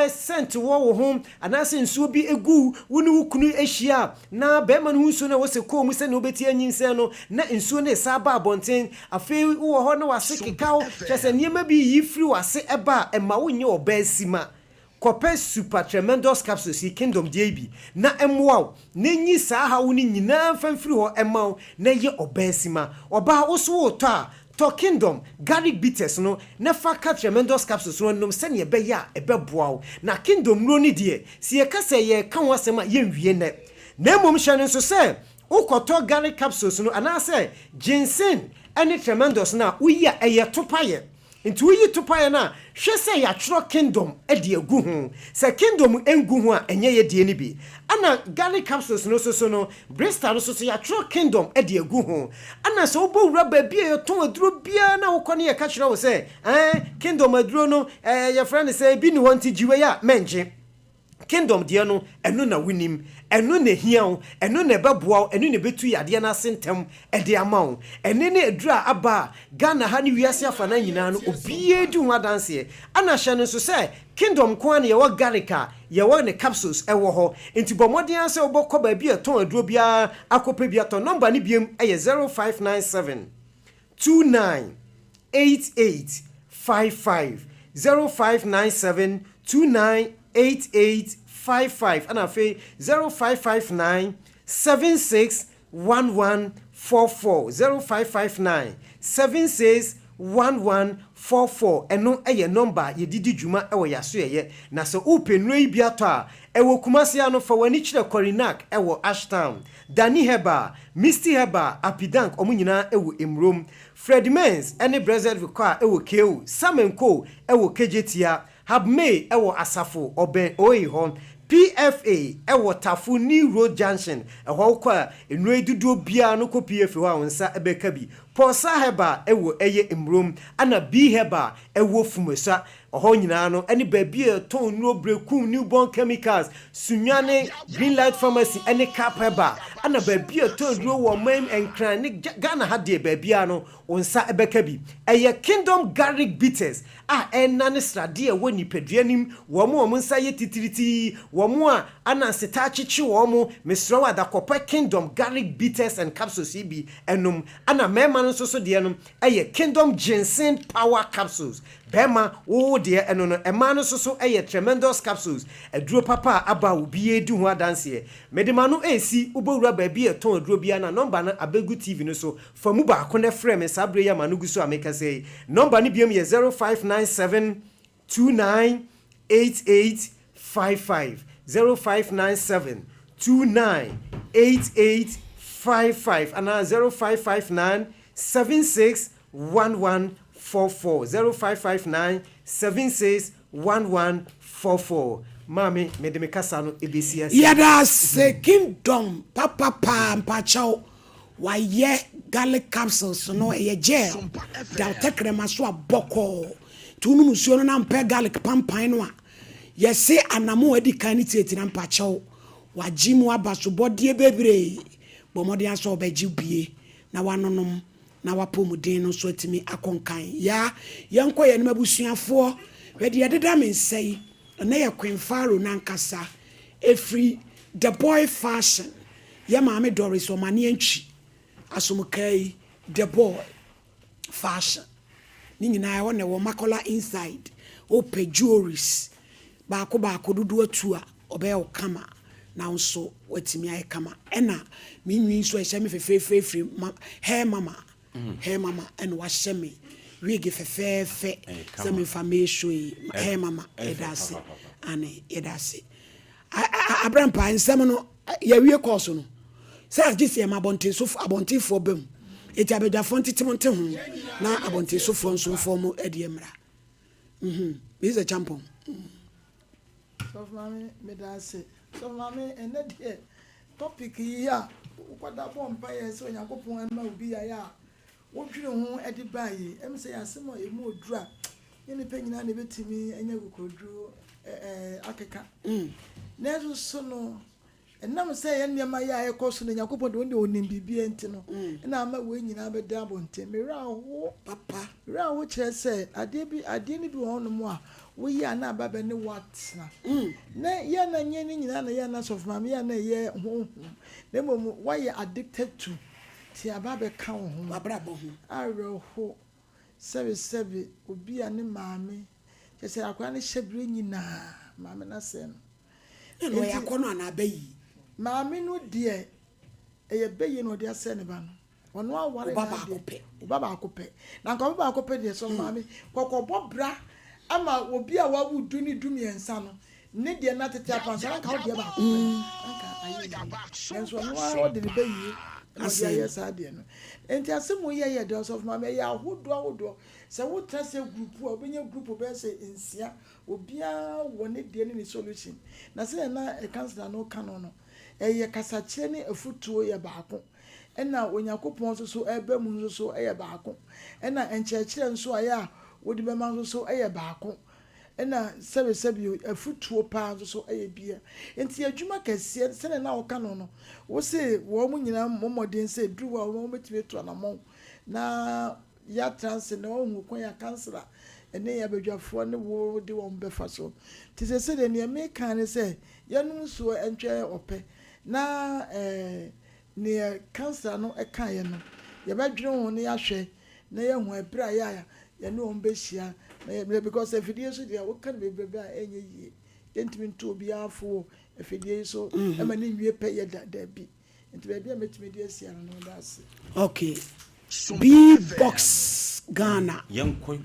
scent wo ho ana se nsuo bi egu wo ne wukunu ehia na be ma no nsuo na wo se ko mu se ne obeti anyinse no na nsuo ne sa ba abonten afi wo ho na wase kekao chese niema bi yi free wase eba ema wo nye oba asima Kope super tremendous capsules kingdom DB na emwa nenyi saa ha wo ni nyina famfiri ho emaw na ye obasima oba wo so to to kingdom garlic bitters no na faka tremendous capsules no nom se ne be ya ebeboa na kingdom ro ni de si ye kase ye kan wasema ye nwie ne na mom hye nso se ukoto garlic capsules no anase ginseng any tremendous na uya eye topaye Into we to pay na she say ya tro kingdom e de agu ho se kingdom engu ho a enye ye de ni bi ana garlic capsules no so no bristol no so ya tro kingdom e de agu ho ana so bo wura ba bia ye ton aduro bia na wo kone ye ka kire wo say kingdom aduro no your friend say bi ni wanti jiwe ya menje kingdom de no eno na winim eno na hiawo eno na beboa eno na betu yade na sentem e de amawo ene na adura aba Ghana ha ni wiase afana nyina no obie di ho adanse ana hye no so say kingdom ko an ye wo garika ye wo ne capsules e wo ho enti bomodin ase obokọ ba bia ton aduro bia akopa bia ton number ni biem e ye 0597 298855 0597 298855 and afi 0559 761144 0559 761144 eno eye number ye didi djuma ewo yaso ye na se upenro ibia to a ewo kumase ano fa wani kire Korinak ewo Ashtown Dani Heba Misty Heba Apidank omunyina ewo Emrom Fred Mens ene Brazil Vikwa ewo Keu Samenko ewo Kejetia Habme ewo Asafo Oben Oihon PFA ewo Tafu New Road Junction ewo kwa enwe dudu bia no ko PFA wa wonsa ebeka bi Posa Heba ewo eye Emrom ana B Heba ewo Fumesa oho nyina no ene baabie ton no brekum newborn chemicals sunwane green light pharmacy ene cap Heba ana baabie ton duro wo mam enkran ne Ghana ha de baabia no onsa ebeka bi eye kingdom garlic bitters enane strade e woni peduanim wo mo nsa ye titiriti wo mo ana seta chichi wo mo mesro wa da kopa kingdom garlic bitters and capsules ibi enum ana mema no so de enum eye kingdom ginseng power capsules bema wo de eno no ema no so eye tremendous capsules aduro papa aba obi edu ho adanse medema no esi ubowura baabi e ton aduro bia na number na abegu tv no so famu ba ko na frame sabre ya manugu so ameka say number ni biem ye 0597 298855 0597 298855 and 0559 761144 0559 761144 Mami medeme kasa no ebesia yada se kingdom papa mpacho wa ye garlic capsules no ye gel da tekrema so aboko tunu musuo no na mpe garlic pampan no a ye se anamo adi kan ni tete na mpacho wa jimu abaso bodie bebre bomode aso obaji bie na wanonom na wapomuden no so atimi akonkan ya yenko ye nemabusuafo wedi yededa mensei na ye kwenfaro nankasa every the boy fashion ye maame Doris o mane antwi asomkai the boy fashion ni nyina ya wona wo makola inside o pe jewelries ba ko dudu atu a obe o kama na nso watimi ay kama ena minwi nso ehye me fefefefri hair mama hair mama and wash me wig fefefe some information hair mama edase ane edase abrampa nsem no ya wie course no Sa gisi ma bonte so abonte fo bem. Eti abedwa fo ntete ho na abonte so fo nso fo mo edi emra. Is a champion. So mama me da say. So mama ene de topic here. Kwada bomba ye so Yakopon ma obi ya wodwire ho edi baye em say asemo emu odura yene panyina na betimi anya kokodru akeka nezo so no enam say ye nema ya ekoso no Yakopon de wonde onim bibie enti no na ama we nyina beda bonte mera ho papa ra ho kire say ade ni bi ho no mo a we ya na baba ne what na ye na nye ni nyina na ye na sof mam ye na ye ho na mom why you addicted to ti ababe ka ho abrabo ho areho sebe obi ane maame se akwa ne hyebire nyina maame na se no ya kono na abayi maame no de eye beyi no de ase ne ba no ono aware baba akope na nka baba akope de so maame kokobọ bra ama obi a wa wudu ni dumiensa no ne de na tete apansa ka o de ba nka ayi enso no wa de be yi ase ya sa de no enti asemu ye de of mama ya ahodo se wo trase group a obenye group be se nsia obi a wo ne de ni solution na se na e councilor no kano no ye kasa kire ni afutuo ye baako ena Onyakopon so ebe mu so ye baako ena enchekire nso aya wodi be man so eye baako ena sebe afutuo pa so eye bia enti adwuma kase se na wo kano no wo se wo mu nyina momodin se duwa wo metime to na mo na ya trans na wo hu kon ya kansela ene ya bedwafo ne wo de wo befa so ti se de ne me kan ne se yanum so entwe ope na ne kansela no e kan ye no ye bedwere ho ne ya hwe na ye hu ebra ya no ombeshia because efidie so dia wo kan bebebe a enye yie entimi nto obi afo efidie so e ma ne nwie pe ye da bi enti be bia metimi dia sia no das okay B box Ghana yanko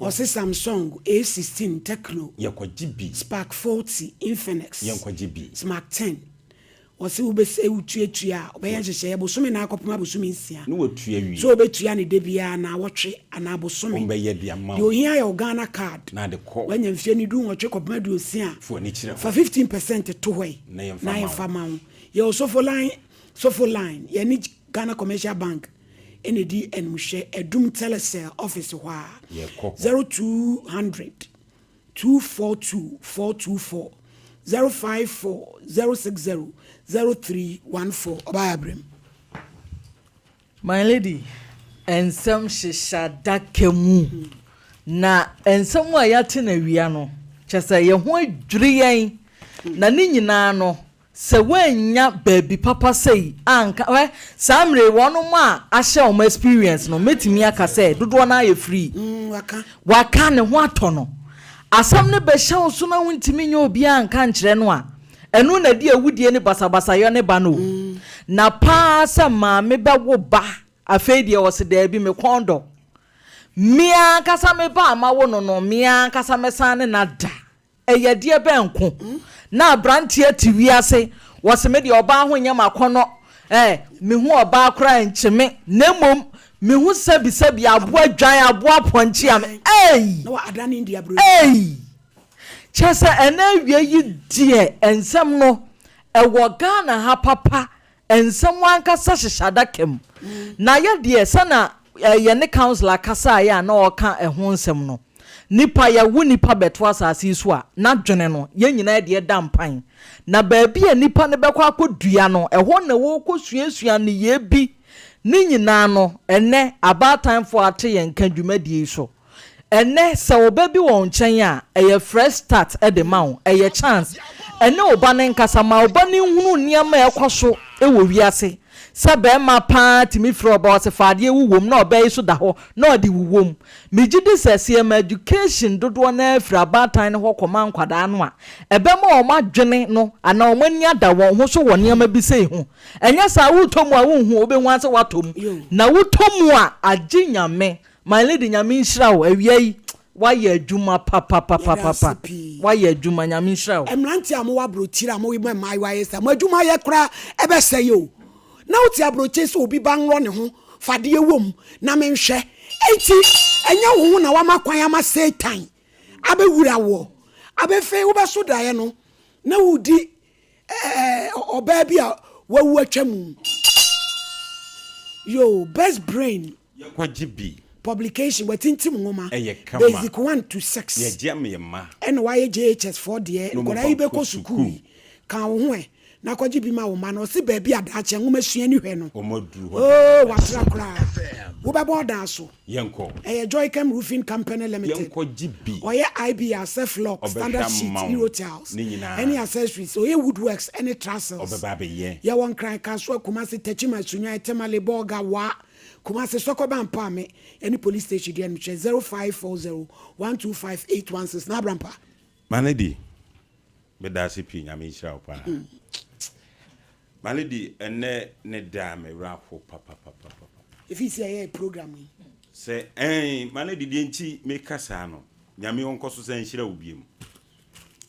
ose Samsung A16 Tecno yakwa GB Spark 40 Infinix yanko GB Smart 10 ose ubese utuatua obeya hyehyɛ bosome na akopoma bosome nsia no watua wi so obetua ne debia na wotwe ana bosome ombeye bia ma yo hia ya Ghana card na de ko wanya mfie ni du wotwe kopoma du osia fo ni kire for 15% to hwe na yemfa ma yo sofo line ya ni Ghana Commercial Bank ND and Mushe Edum Telecel office hwa 0200 242 424 054 060 0314 Obayabrim. My lady, and some shishada kemu na ensem wa yate na wia no chese ye ho adwiriyen na ni nyina no se wanya baby papa sei anka we samre wono ma ahye o experience no metimi aka say dodo na ye free waka ne ho atono asam ne be hye so na wontimi nya obi anka nkire no a enu na di awudie ne basabasa yo ne ba no na pa sa ma me be wo ba afedie wo se da bi me kondo mia kasa me ba ma wo no mia kasa me san na da eye die be nko na brantie ti wiase wo se me de oba ho nya makono me hu oba akra ncheme nemom me hu sabi abo adwan abo aponchi am no adani ndia bro chese ena wie yi die ensem no ewo Ghana ha papa ensem wankasa hyehyada kem na ye de sana ye ne councilor kasa ya na oka eho nsem no nipa ya wu nipa beto asase so a na dwene no ye nyina de dampan na baabi a nipa ne bekwa akodua no eho na wo kosuasua ne ye bi ni nyina no ene abatan for ate ye nka dwumadie so ene se obabi won nchen a eye fresh start e de ma wo eye chance ene oba ne nkasa ma oba ne hunu niam ekoso e wo wiase sabe ma pa timi fro ba se faade wuwom na oba iso da ho na odi wuwom megide sese ma education dodo na afra batan ne ho koma nkwada no a ebe ma o ma dwene no ana o mani ada won ho so wo niam bi sei ho enya sa wutomu a wonhu obenhu ase watom na wutomu a aginyame my lady nyame nshira wo awiai why adwuma papa why adwuma nyame nshira wo emranti am wa brotira mo we mai why sa mo adwuma ye kra ebe say yo na uti abroche so obi banro ne ho fade wom na menhwe enti enya wo na wa makwan ama satan abewura wo abefe wo beso dae no na wudi oba bia wawu atwam yo best brain yakwajibi publication watintim ngoma kama basic 1 to 6 ye jam ye ma ene waye JHS 4 de nkora ibe ko school kan ho na kwajibi ma wo ma no se ba bia da che ngoma sua ni hwe no omoduru oh watra kra wo be boda so yenko Joycam Roofing Company Limited yenko jibi oye IB self lock standard sheet euro tiles any accessories oye woodworks any trusses obeba be ye ya won kran kan so Kumasi techima sunya temale boga wa Kumasi sokoba mpame any police station there 0540 125816 na brampa manedi bedasi pi nyame hira opa manedi ene ne da me rafo papa if you say a program se manedi de nchi me kasa no nyame won koso se nhira obiem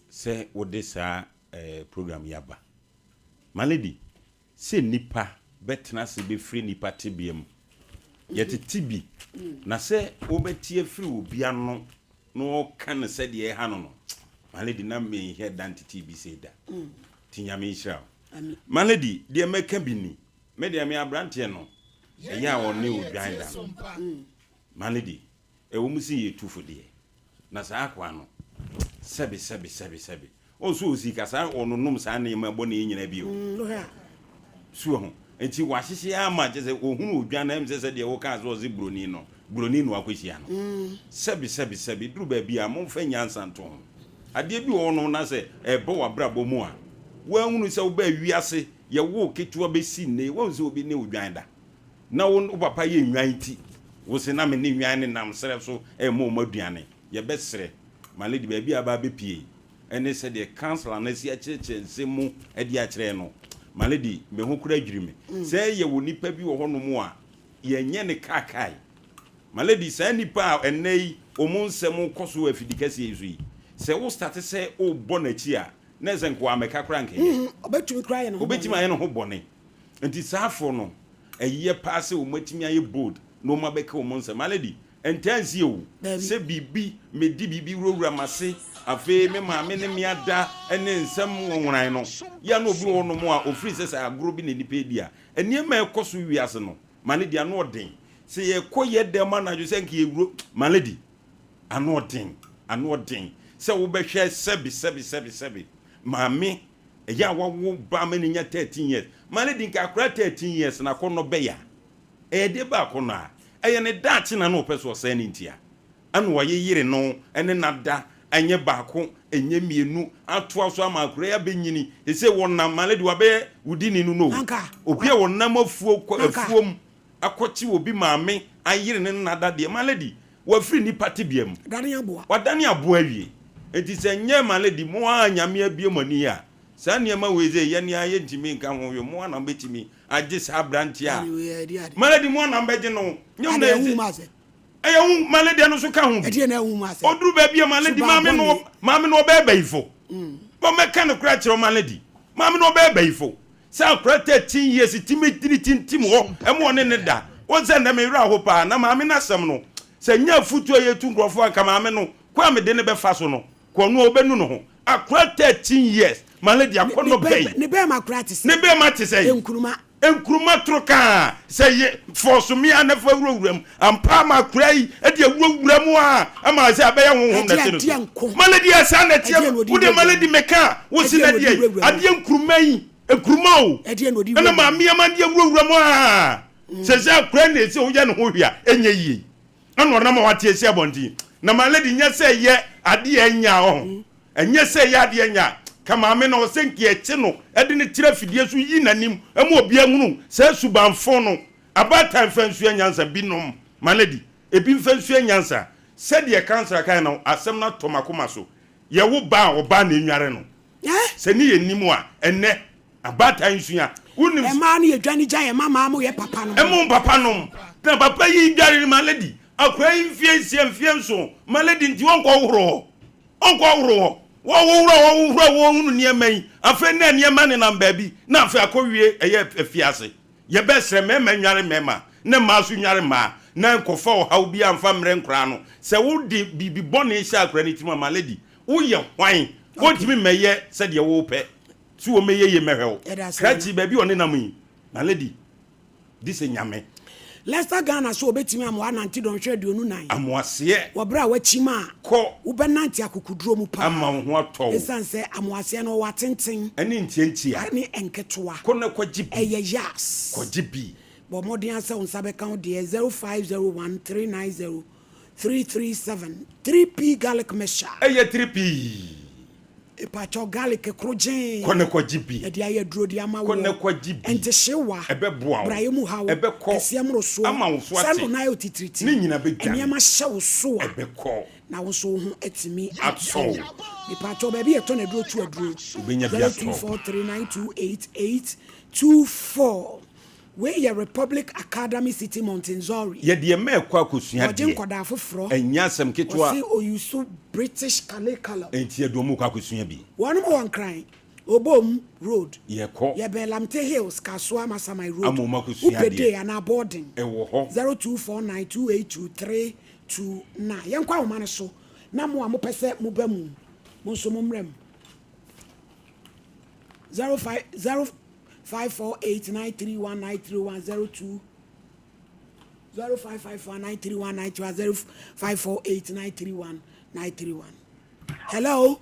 se wode sa program yaba manedi se nipa betena se be free nipa tebiem yete tibi na se obetie free obia no no kan se de ha no maledi na me he dantity bi se da tinyame hira maledi de meka bini me de me abrante no eya woni odwan da maledi ewo musi yetufu de na sa akwa no sebe oso osika sa onunum sa na yema bo na nyina bi o suo ho enti wahihye ama je se ohunu odwan na emse se de wo ka so ze broni no akwhia no sebe duru ba bi a momfa nyansa nto ade bi wo no na se ebo wabrabo mu a wanhunu se wo ba wiase ye wo ketua be si ne wo se obi ne odwan da na wo papa ye nwan ti wo se na me ne nwan ne nam sere so mo maduane ye besere maledi ba bi aba be pie ene se de council na si acheche nsemu e de akere no maledi me ho kura adwirime se ye wo nipa bi wo hono mu a ye nye ne kakai maledi se nipa enei omunsem koso afidikase yesu yi se wo start se o bonachi a na ze nko ameka kra nke obetumi kra ye no obetimi aye no ho bone enti saafo no eye paase o matimi aye bold no mabeka omunsem maledi entansi o se bibi medi bibi rowura mase afi me maame ne me ada ene nsem nwonwan no ya no obi wono mu a ofiri se sa agro bi ne nipa dia eniema ekoso wiase no maledi ano odin se ye koye dem anadwo se nke ewuro maledi ano odin se wo be hwe sebi maame eya wawo ba me nya 13 years maledi nka akra 13 years na kono be ya de ba kono a eye ne dachi na no peso se ne ntia anu waye yire no ene nada anye baako enye mienu atoa so ama akra ya benyini ese wonam maledi wa be wudini nu no obi a wonam afuom akochi obi maame ayire ne nada de maledi wa free ni party biem wadani aboa wie enti se nye maledi mo anyame abiem ani a sa niema weze ye ni aye ntimi nka ho yo mo na betimi age sa branti a maledi mo na mbeje no nyom na ezi eya maledi no so ka ho edi na hu ma se oduru ba bia maledi maame no be baifo bo meka no kra kire maledi maame no be baifo sa kra 13 years timi tintim ho emo ne da wonse na me wura ho pa na maame na sem no se nya futu ayetu nkrofo aka maame no kwa me de ne be fa so no ko no obenu no ho akra 13 years maledi akono bay ne be ma practice ne be ma tese enkuruma troka say force me anafa wuram ampa ma krai e de wuram a ama say abeya honhom na teno maledi asa na tie wo de maledi meka wo si na die ade enkuruma yi enkuruma o na ma me ma de wuram a say krai na say wo je ne ho hwia enye yi anu na ma wate esi abonti na maledi nya say ye ade enya ho enye say ye ade enya kama me no senki eche no ede ne tira fidie so yi nanim emu obi ahunu se subanfo no abatan fansu anyansa binom maledi ebi fansu anyansa se de cancer kan no asem na tomakoma so ye wo ba oba na enware no se ni yenimu a enne abatan sua unim e ma na ye dwani gya ye mama mo ye papa no emu papa no na papa yi dware maledi akwa yi mfie so maledi nti won ko woro wo hunu niema yi afa na niema ne nam baabi na afa akowie eye afiase ye besre mema nware mema na maso nware ma na nkofa o haw bi amfa mre nkra no se wo de bibi bone sha akra ni timu ma lady wo ye hwan wo timi meye se de wo pe ti wo meye ye mehwe krachi ba bi one nam yi na lady this nyame Lester Ghana so obetimi amwa nanti don hwe de onu nan amwase wo bra wa chima ko wo benanti akukuduro mu pa ama ho ato esanse amwase no watenten ani ntientia ani enketwa ko na kwaji bi eye yas kwaji bi bo modern asa on sabe kan de 0501390337 3p garlic mesha eye 3p Pacho garlic krojen kone kwa jibi e dia ye duro dia ma wo kone kwa jibi ente hyewa ebe boa wo brayemu hawo ebe ko esiam roso ama wo so ate sanu na yo titriti ni nyina be gyan eniam hye wo so ebe ko na wo so ho etimi atso ni pacho baby e to na duro tu aduro ubenya bia to 243928824 where your Republic Academy City Montenzori ye de me kwa akosua de nkoda foforo enya asem ketwa o se o yusu British color enti edomu kwa akosua bi one more crying Obom Road ye ko ye Belamte Hills Kasua Masamai Road amoma akosua de upede ana boarding e wo ho 0249282329 yenkwa wo mane so na mo amopese mo ba mu mo so mo mrem 0548931931 0554931931 Hello.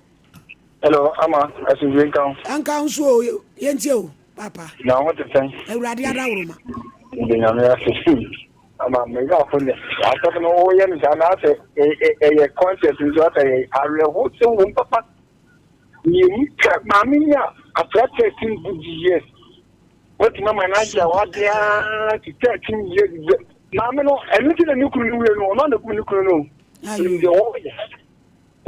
Hello, Ama. Asinjin kan. Anka nso yentio papa. Na what the thing? Ewrade adawroma. Ndenya me asin. Ama me ga fun ne. Ata no o ye ni sana ase e concept nso ata e are ho se wo papa. Ni mka mamiya after 13 good years. What mama na ja wa dia 13 years. Mama no anything na nukuru no no no nukuru no. Ndi o ya.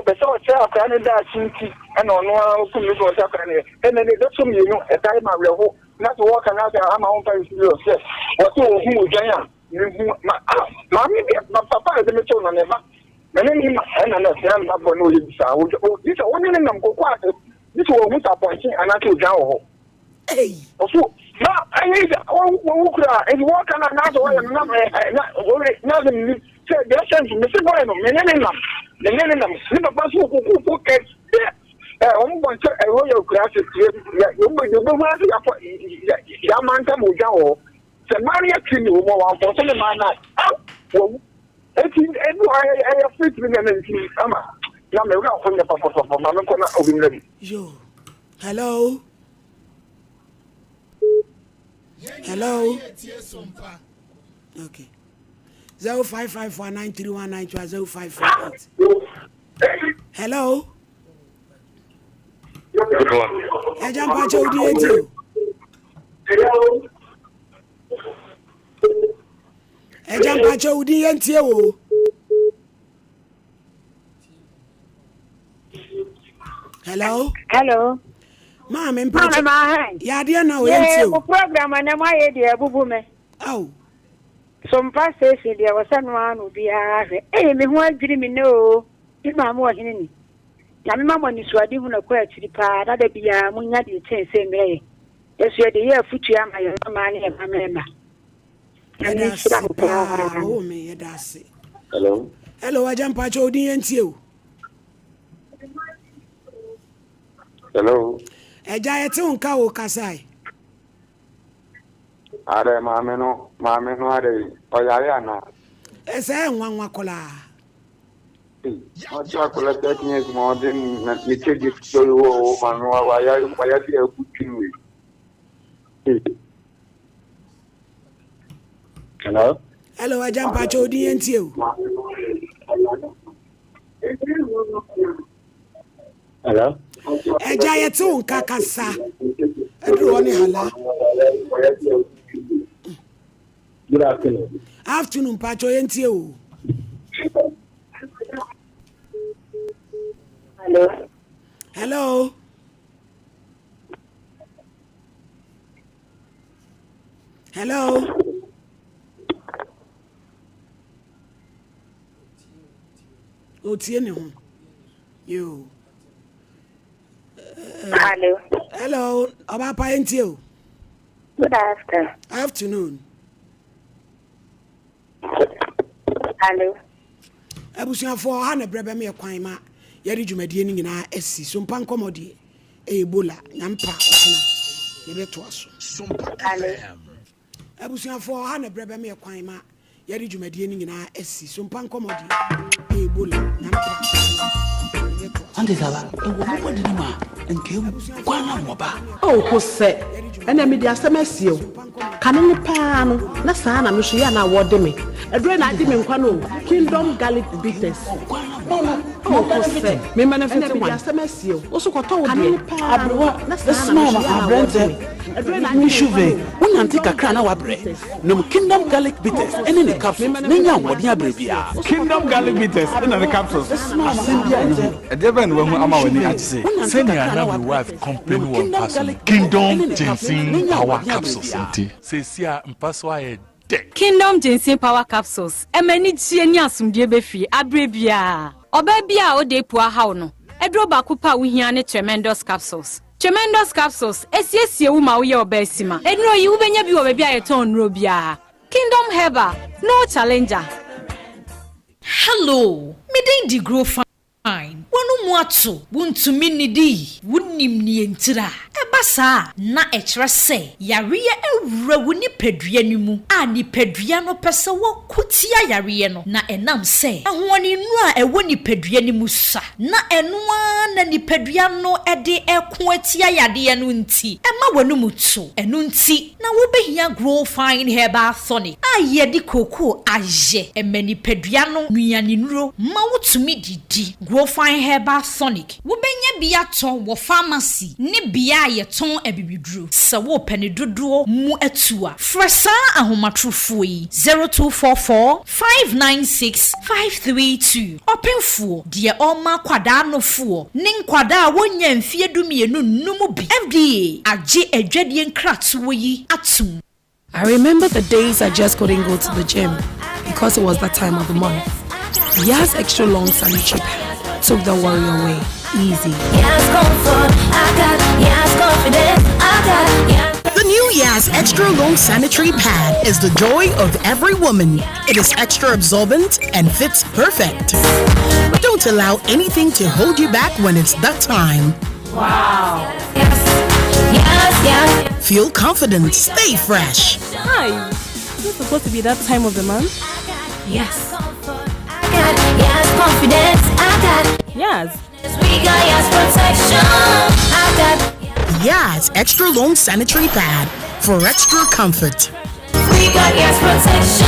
Besa o cha akra ne da chinti ana ono okunu ko cha akra ne ene ne do so mienu e dai ma reho na to work na ga ama on pa serious yes o to o hu jan ni hu ma mi bi ma papa de me to no ne ba mene ni ma na na se na bo no ye bisa o this o ni nam ko kwa this o hu ta point ana to jan o hey o so na ayi o kura e work na so ya na na ni se de sense me se boy no mene ni nam nene nam ni papa so ko ke on bon che e wo yo class ya yo mo yo ma ya manta mo ja o se maria kini wo mo wa fo se ma na wo eti edu ay fit mi na nti ama ya me wa fo ne papa ma me ko na obi nle yo hello okay 055493192055 hello ejamba chodi eti ejamba chodi entie wo hello mama mpacha ya dia na o entie o program na ma ye dia bubu me au Sompa station dia wasanu anu bia hwe me ho adwiri me no bi ma mo Oheneni na me ma ni suade hu na kwa atiri pa na da bia munya de tense mre yesu de ye afutu ama ye ma ne ma mema oh me yedase hello ajampa chodi entie o hello eja yete unka o kasai are maame no are oyare ana ese nwanwa kola o cha kola 13 years more than na cheji so wo manu wa ya di ekutinu hello ajampa chodi entie o hello eja yete unka kasa edro ni hala good afternoon afternoon pacho entie o hello o tie ne ho yo hello oba pa entie o Good afternoon. Afternoon. Hello. Abusuafo ha na brebe me kwan ma yɛde dwumadie ni nyinaa asi Sompa Nkomo de Ebola nyampa otena yɛbɛto aso. Hello. Abusuafo ha na brebe me kwan ma yɛde dwumadie ni nyinaa asi Sompa Nkomo de Ebola nyampa ande sala ewo de ma nke kwana moba o ko se ena me di asem asio kane ne paa no na saa na me so ya na wode me edure na ade me nkwa no Kingdom Garlic Bitters o ko se me manifest one asem asio o so koto wo de abrewa na saa na me so ya na wode me edure na mi shuve wonante kakra na wabre no Kingdom Garlic Bitters ene ne capsules nenya wode abrebia Kingdom Garlic Bitters ene ne capsules asembia ni edebe no hu ama wani atise senior na my wife complain one person Kingdom Ginseng Power Capsules nti sesia mpaso aye de Kingdom Ginseng Power Capsules emani tie ni asumdie befi abrebia oba bia o de pua haw no edro ba kupa wo hia ne tremendous capsules esiesie wo ma wo ye oba asima enro yi wo benya bi wo ba bia ye ton nro bia Kingdom Herbal no challenger. Hello, me dey grow fine. Wonu mu ato, wuntumi nidi, wunim ni entira. Ebasa na echre se, yariye ewura woni pedua ni mu. A ni pedua no pese wo kutia yariye no. Na enam se, ahwoni nu a ewo ni pedua ni mu sa. Na enua na ni pedua no ede eko atia yade no nti. Ema wonu mu to, enu nti na wo behia grow fine herbal tonic. A ye di koko aje, emani pedua no nuane nuro, ma wotumi didi. Grow fine herbal tonic. Wo benya bia ton wo pharmacy ni bia ye ton ebibiduro. Se wo pene dodo mu atua. Fresa ahomatrofo yi 0244 596 532. Openfo de oma kwada no fo. Nin kwada wonya mfie dumienu numu bi. FDA age adwadie nkrato yi atum. I remember the days I just couldn't go to the gym because it was that time of the month. Yas extra long sanitary pad took the worry away. Easy. The new Yas extra long sanitary pad is the joy of every woman. It is extra absorbent and fits perfect. Don't allow anything to hold you back when it's that time. Wow. Yes. Feel confident. Stay fresh. Hi. Is it supposed to be that time of the month? Yes. Yes, confidence. Yes. We got yes protection. Yes, extra long sanitary pad for extra comfort. We got yes protection.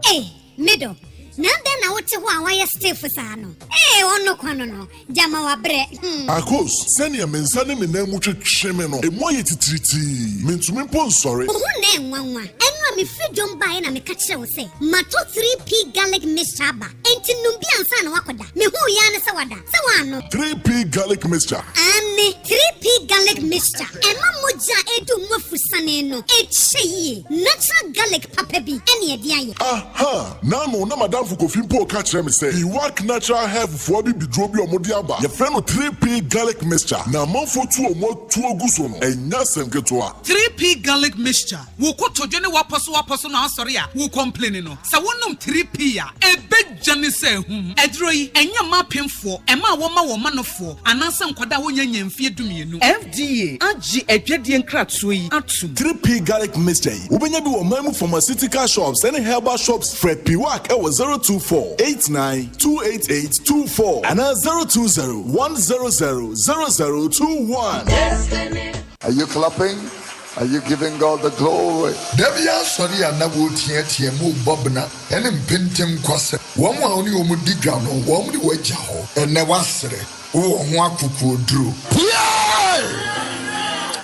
Hey, middle. Nanda na wote ho awaya stiff sano. Ono kwano no. Jama wa bre. Akos, senior mensane me na mu twetwe no. Emo ye titiriti. Mentumi mpo nsore. Ho na enwanwa. Enwa me fridom bae na me ka kire wo se. Mato 3P garlic mixture ba. Enti numbi ansa na wakoda. Me hu ya ne se wada. Se wano. 3P garlic mixture. Ane 3P garlic mixture. Ema moja edu mwafusane no. Echeyi. Natural garlic papa bi. Ene edi aye. Aha. Nano na madam Kofi Mpo ka kire me say he work natural health for bi bidro bi omodi aba ye friend no 3P garlic mixture na manfo tu omo tu oguso no enya semketo a 3P garlic mixture wo kotodwe ne waposo na asori a wo complain no sa wonum 3P a ebejane se hum edro yi enya mapemfo ema wo ma nofo anansa nkwada wo nyanya mfie dumienu FDA agi adwadie nkrato yi atum 3P garlic mixture yi wo benya bi wo mamu pharmaceutical shops and herbal shops Fred P work e was 024-89-288-24 and 020-100-0021. Are you clapping? Are you giving God the glory? Devia sorry and na wo tie mu bobna ene mpentem kwase wo mu a oni wo mu digwa no wo mu di waja ho ene wasere wo ho akuku oduro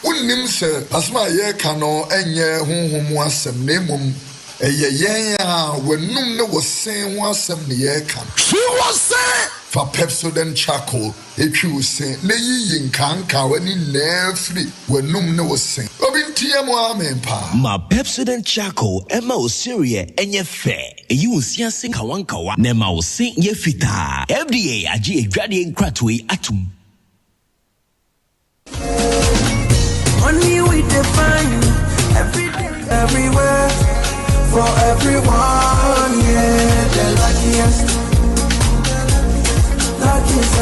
unnim se asma ye ka no enye honhom asem na emom yen a wenum ne wosen ho asem ne ye ka she was say for Pepsodent charcoal etwi wosen ne yiyi nkanka wani na free wenum ne wosen obintie mo amen pa ma Pepsodent charcoal ema osirie enye fe eyi wosia sin kawankawa na ma wosen ye fita FDA agi edwade nkratwe atum only with define every day, everywhere, for everyone, yeah. The luckiest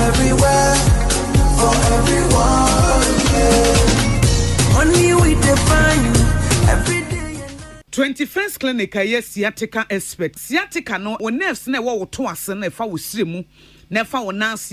everywhere, for everyone, yeah. Only we define every day. 21st clinic aye sciatica expert. Sciatica no o nerves na wo to ase na fa wo sire mu na fa wo nanse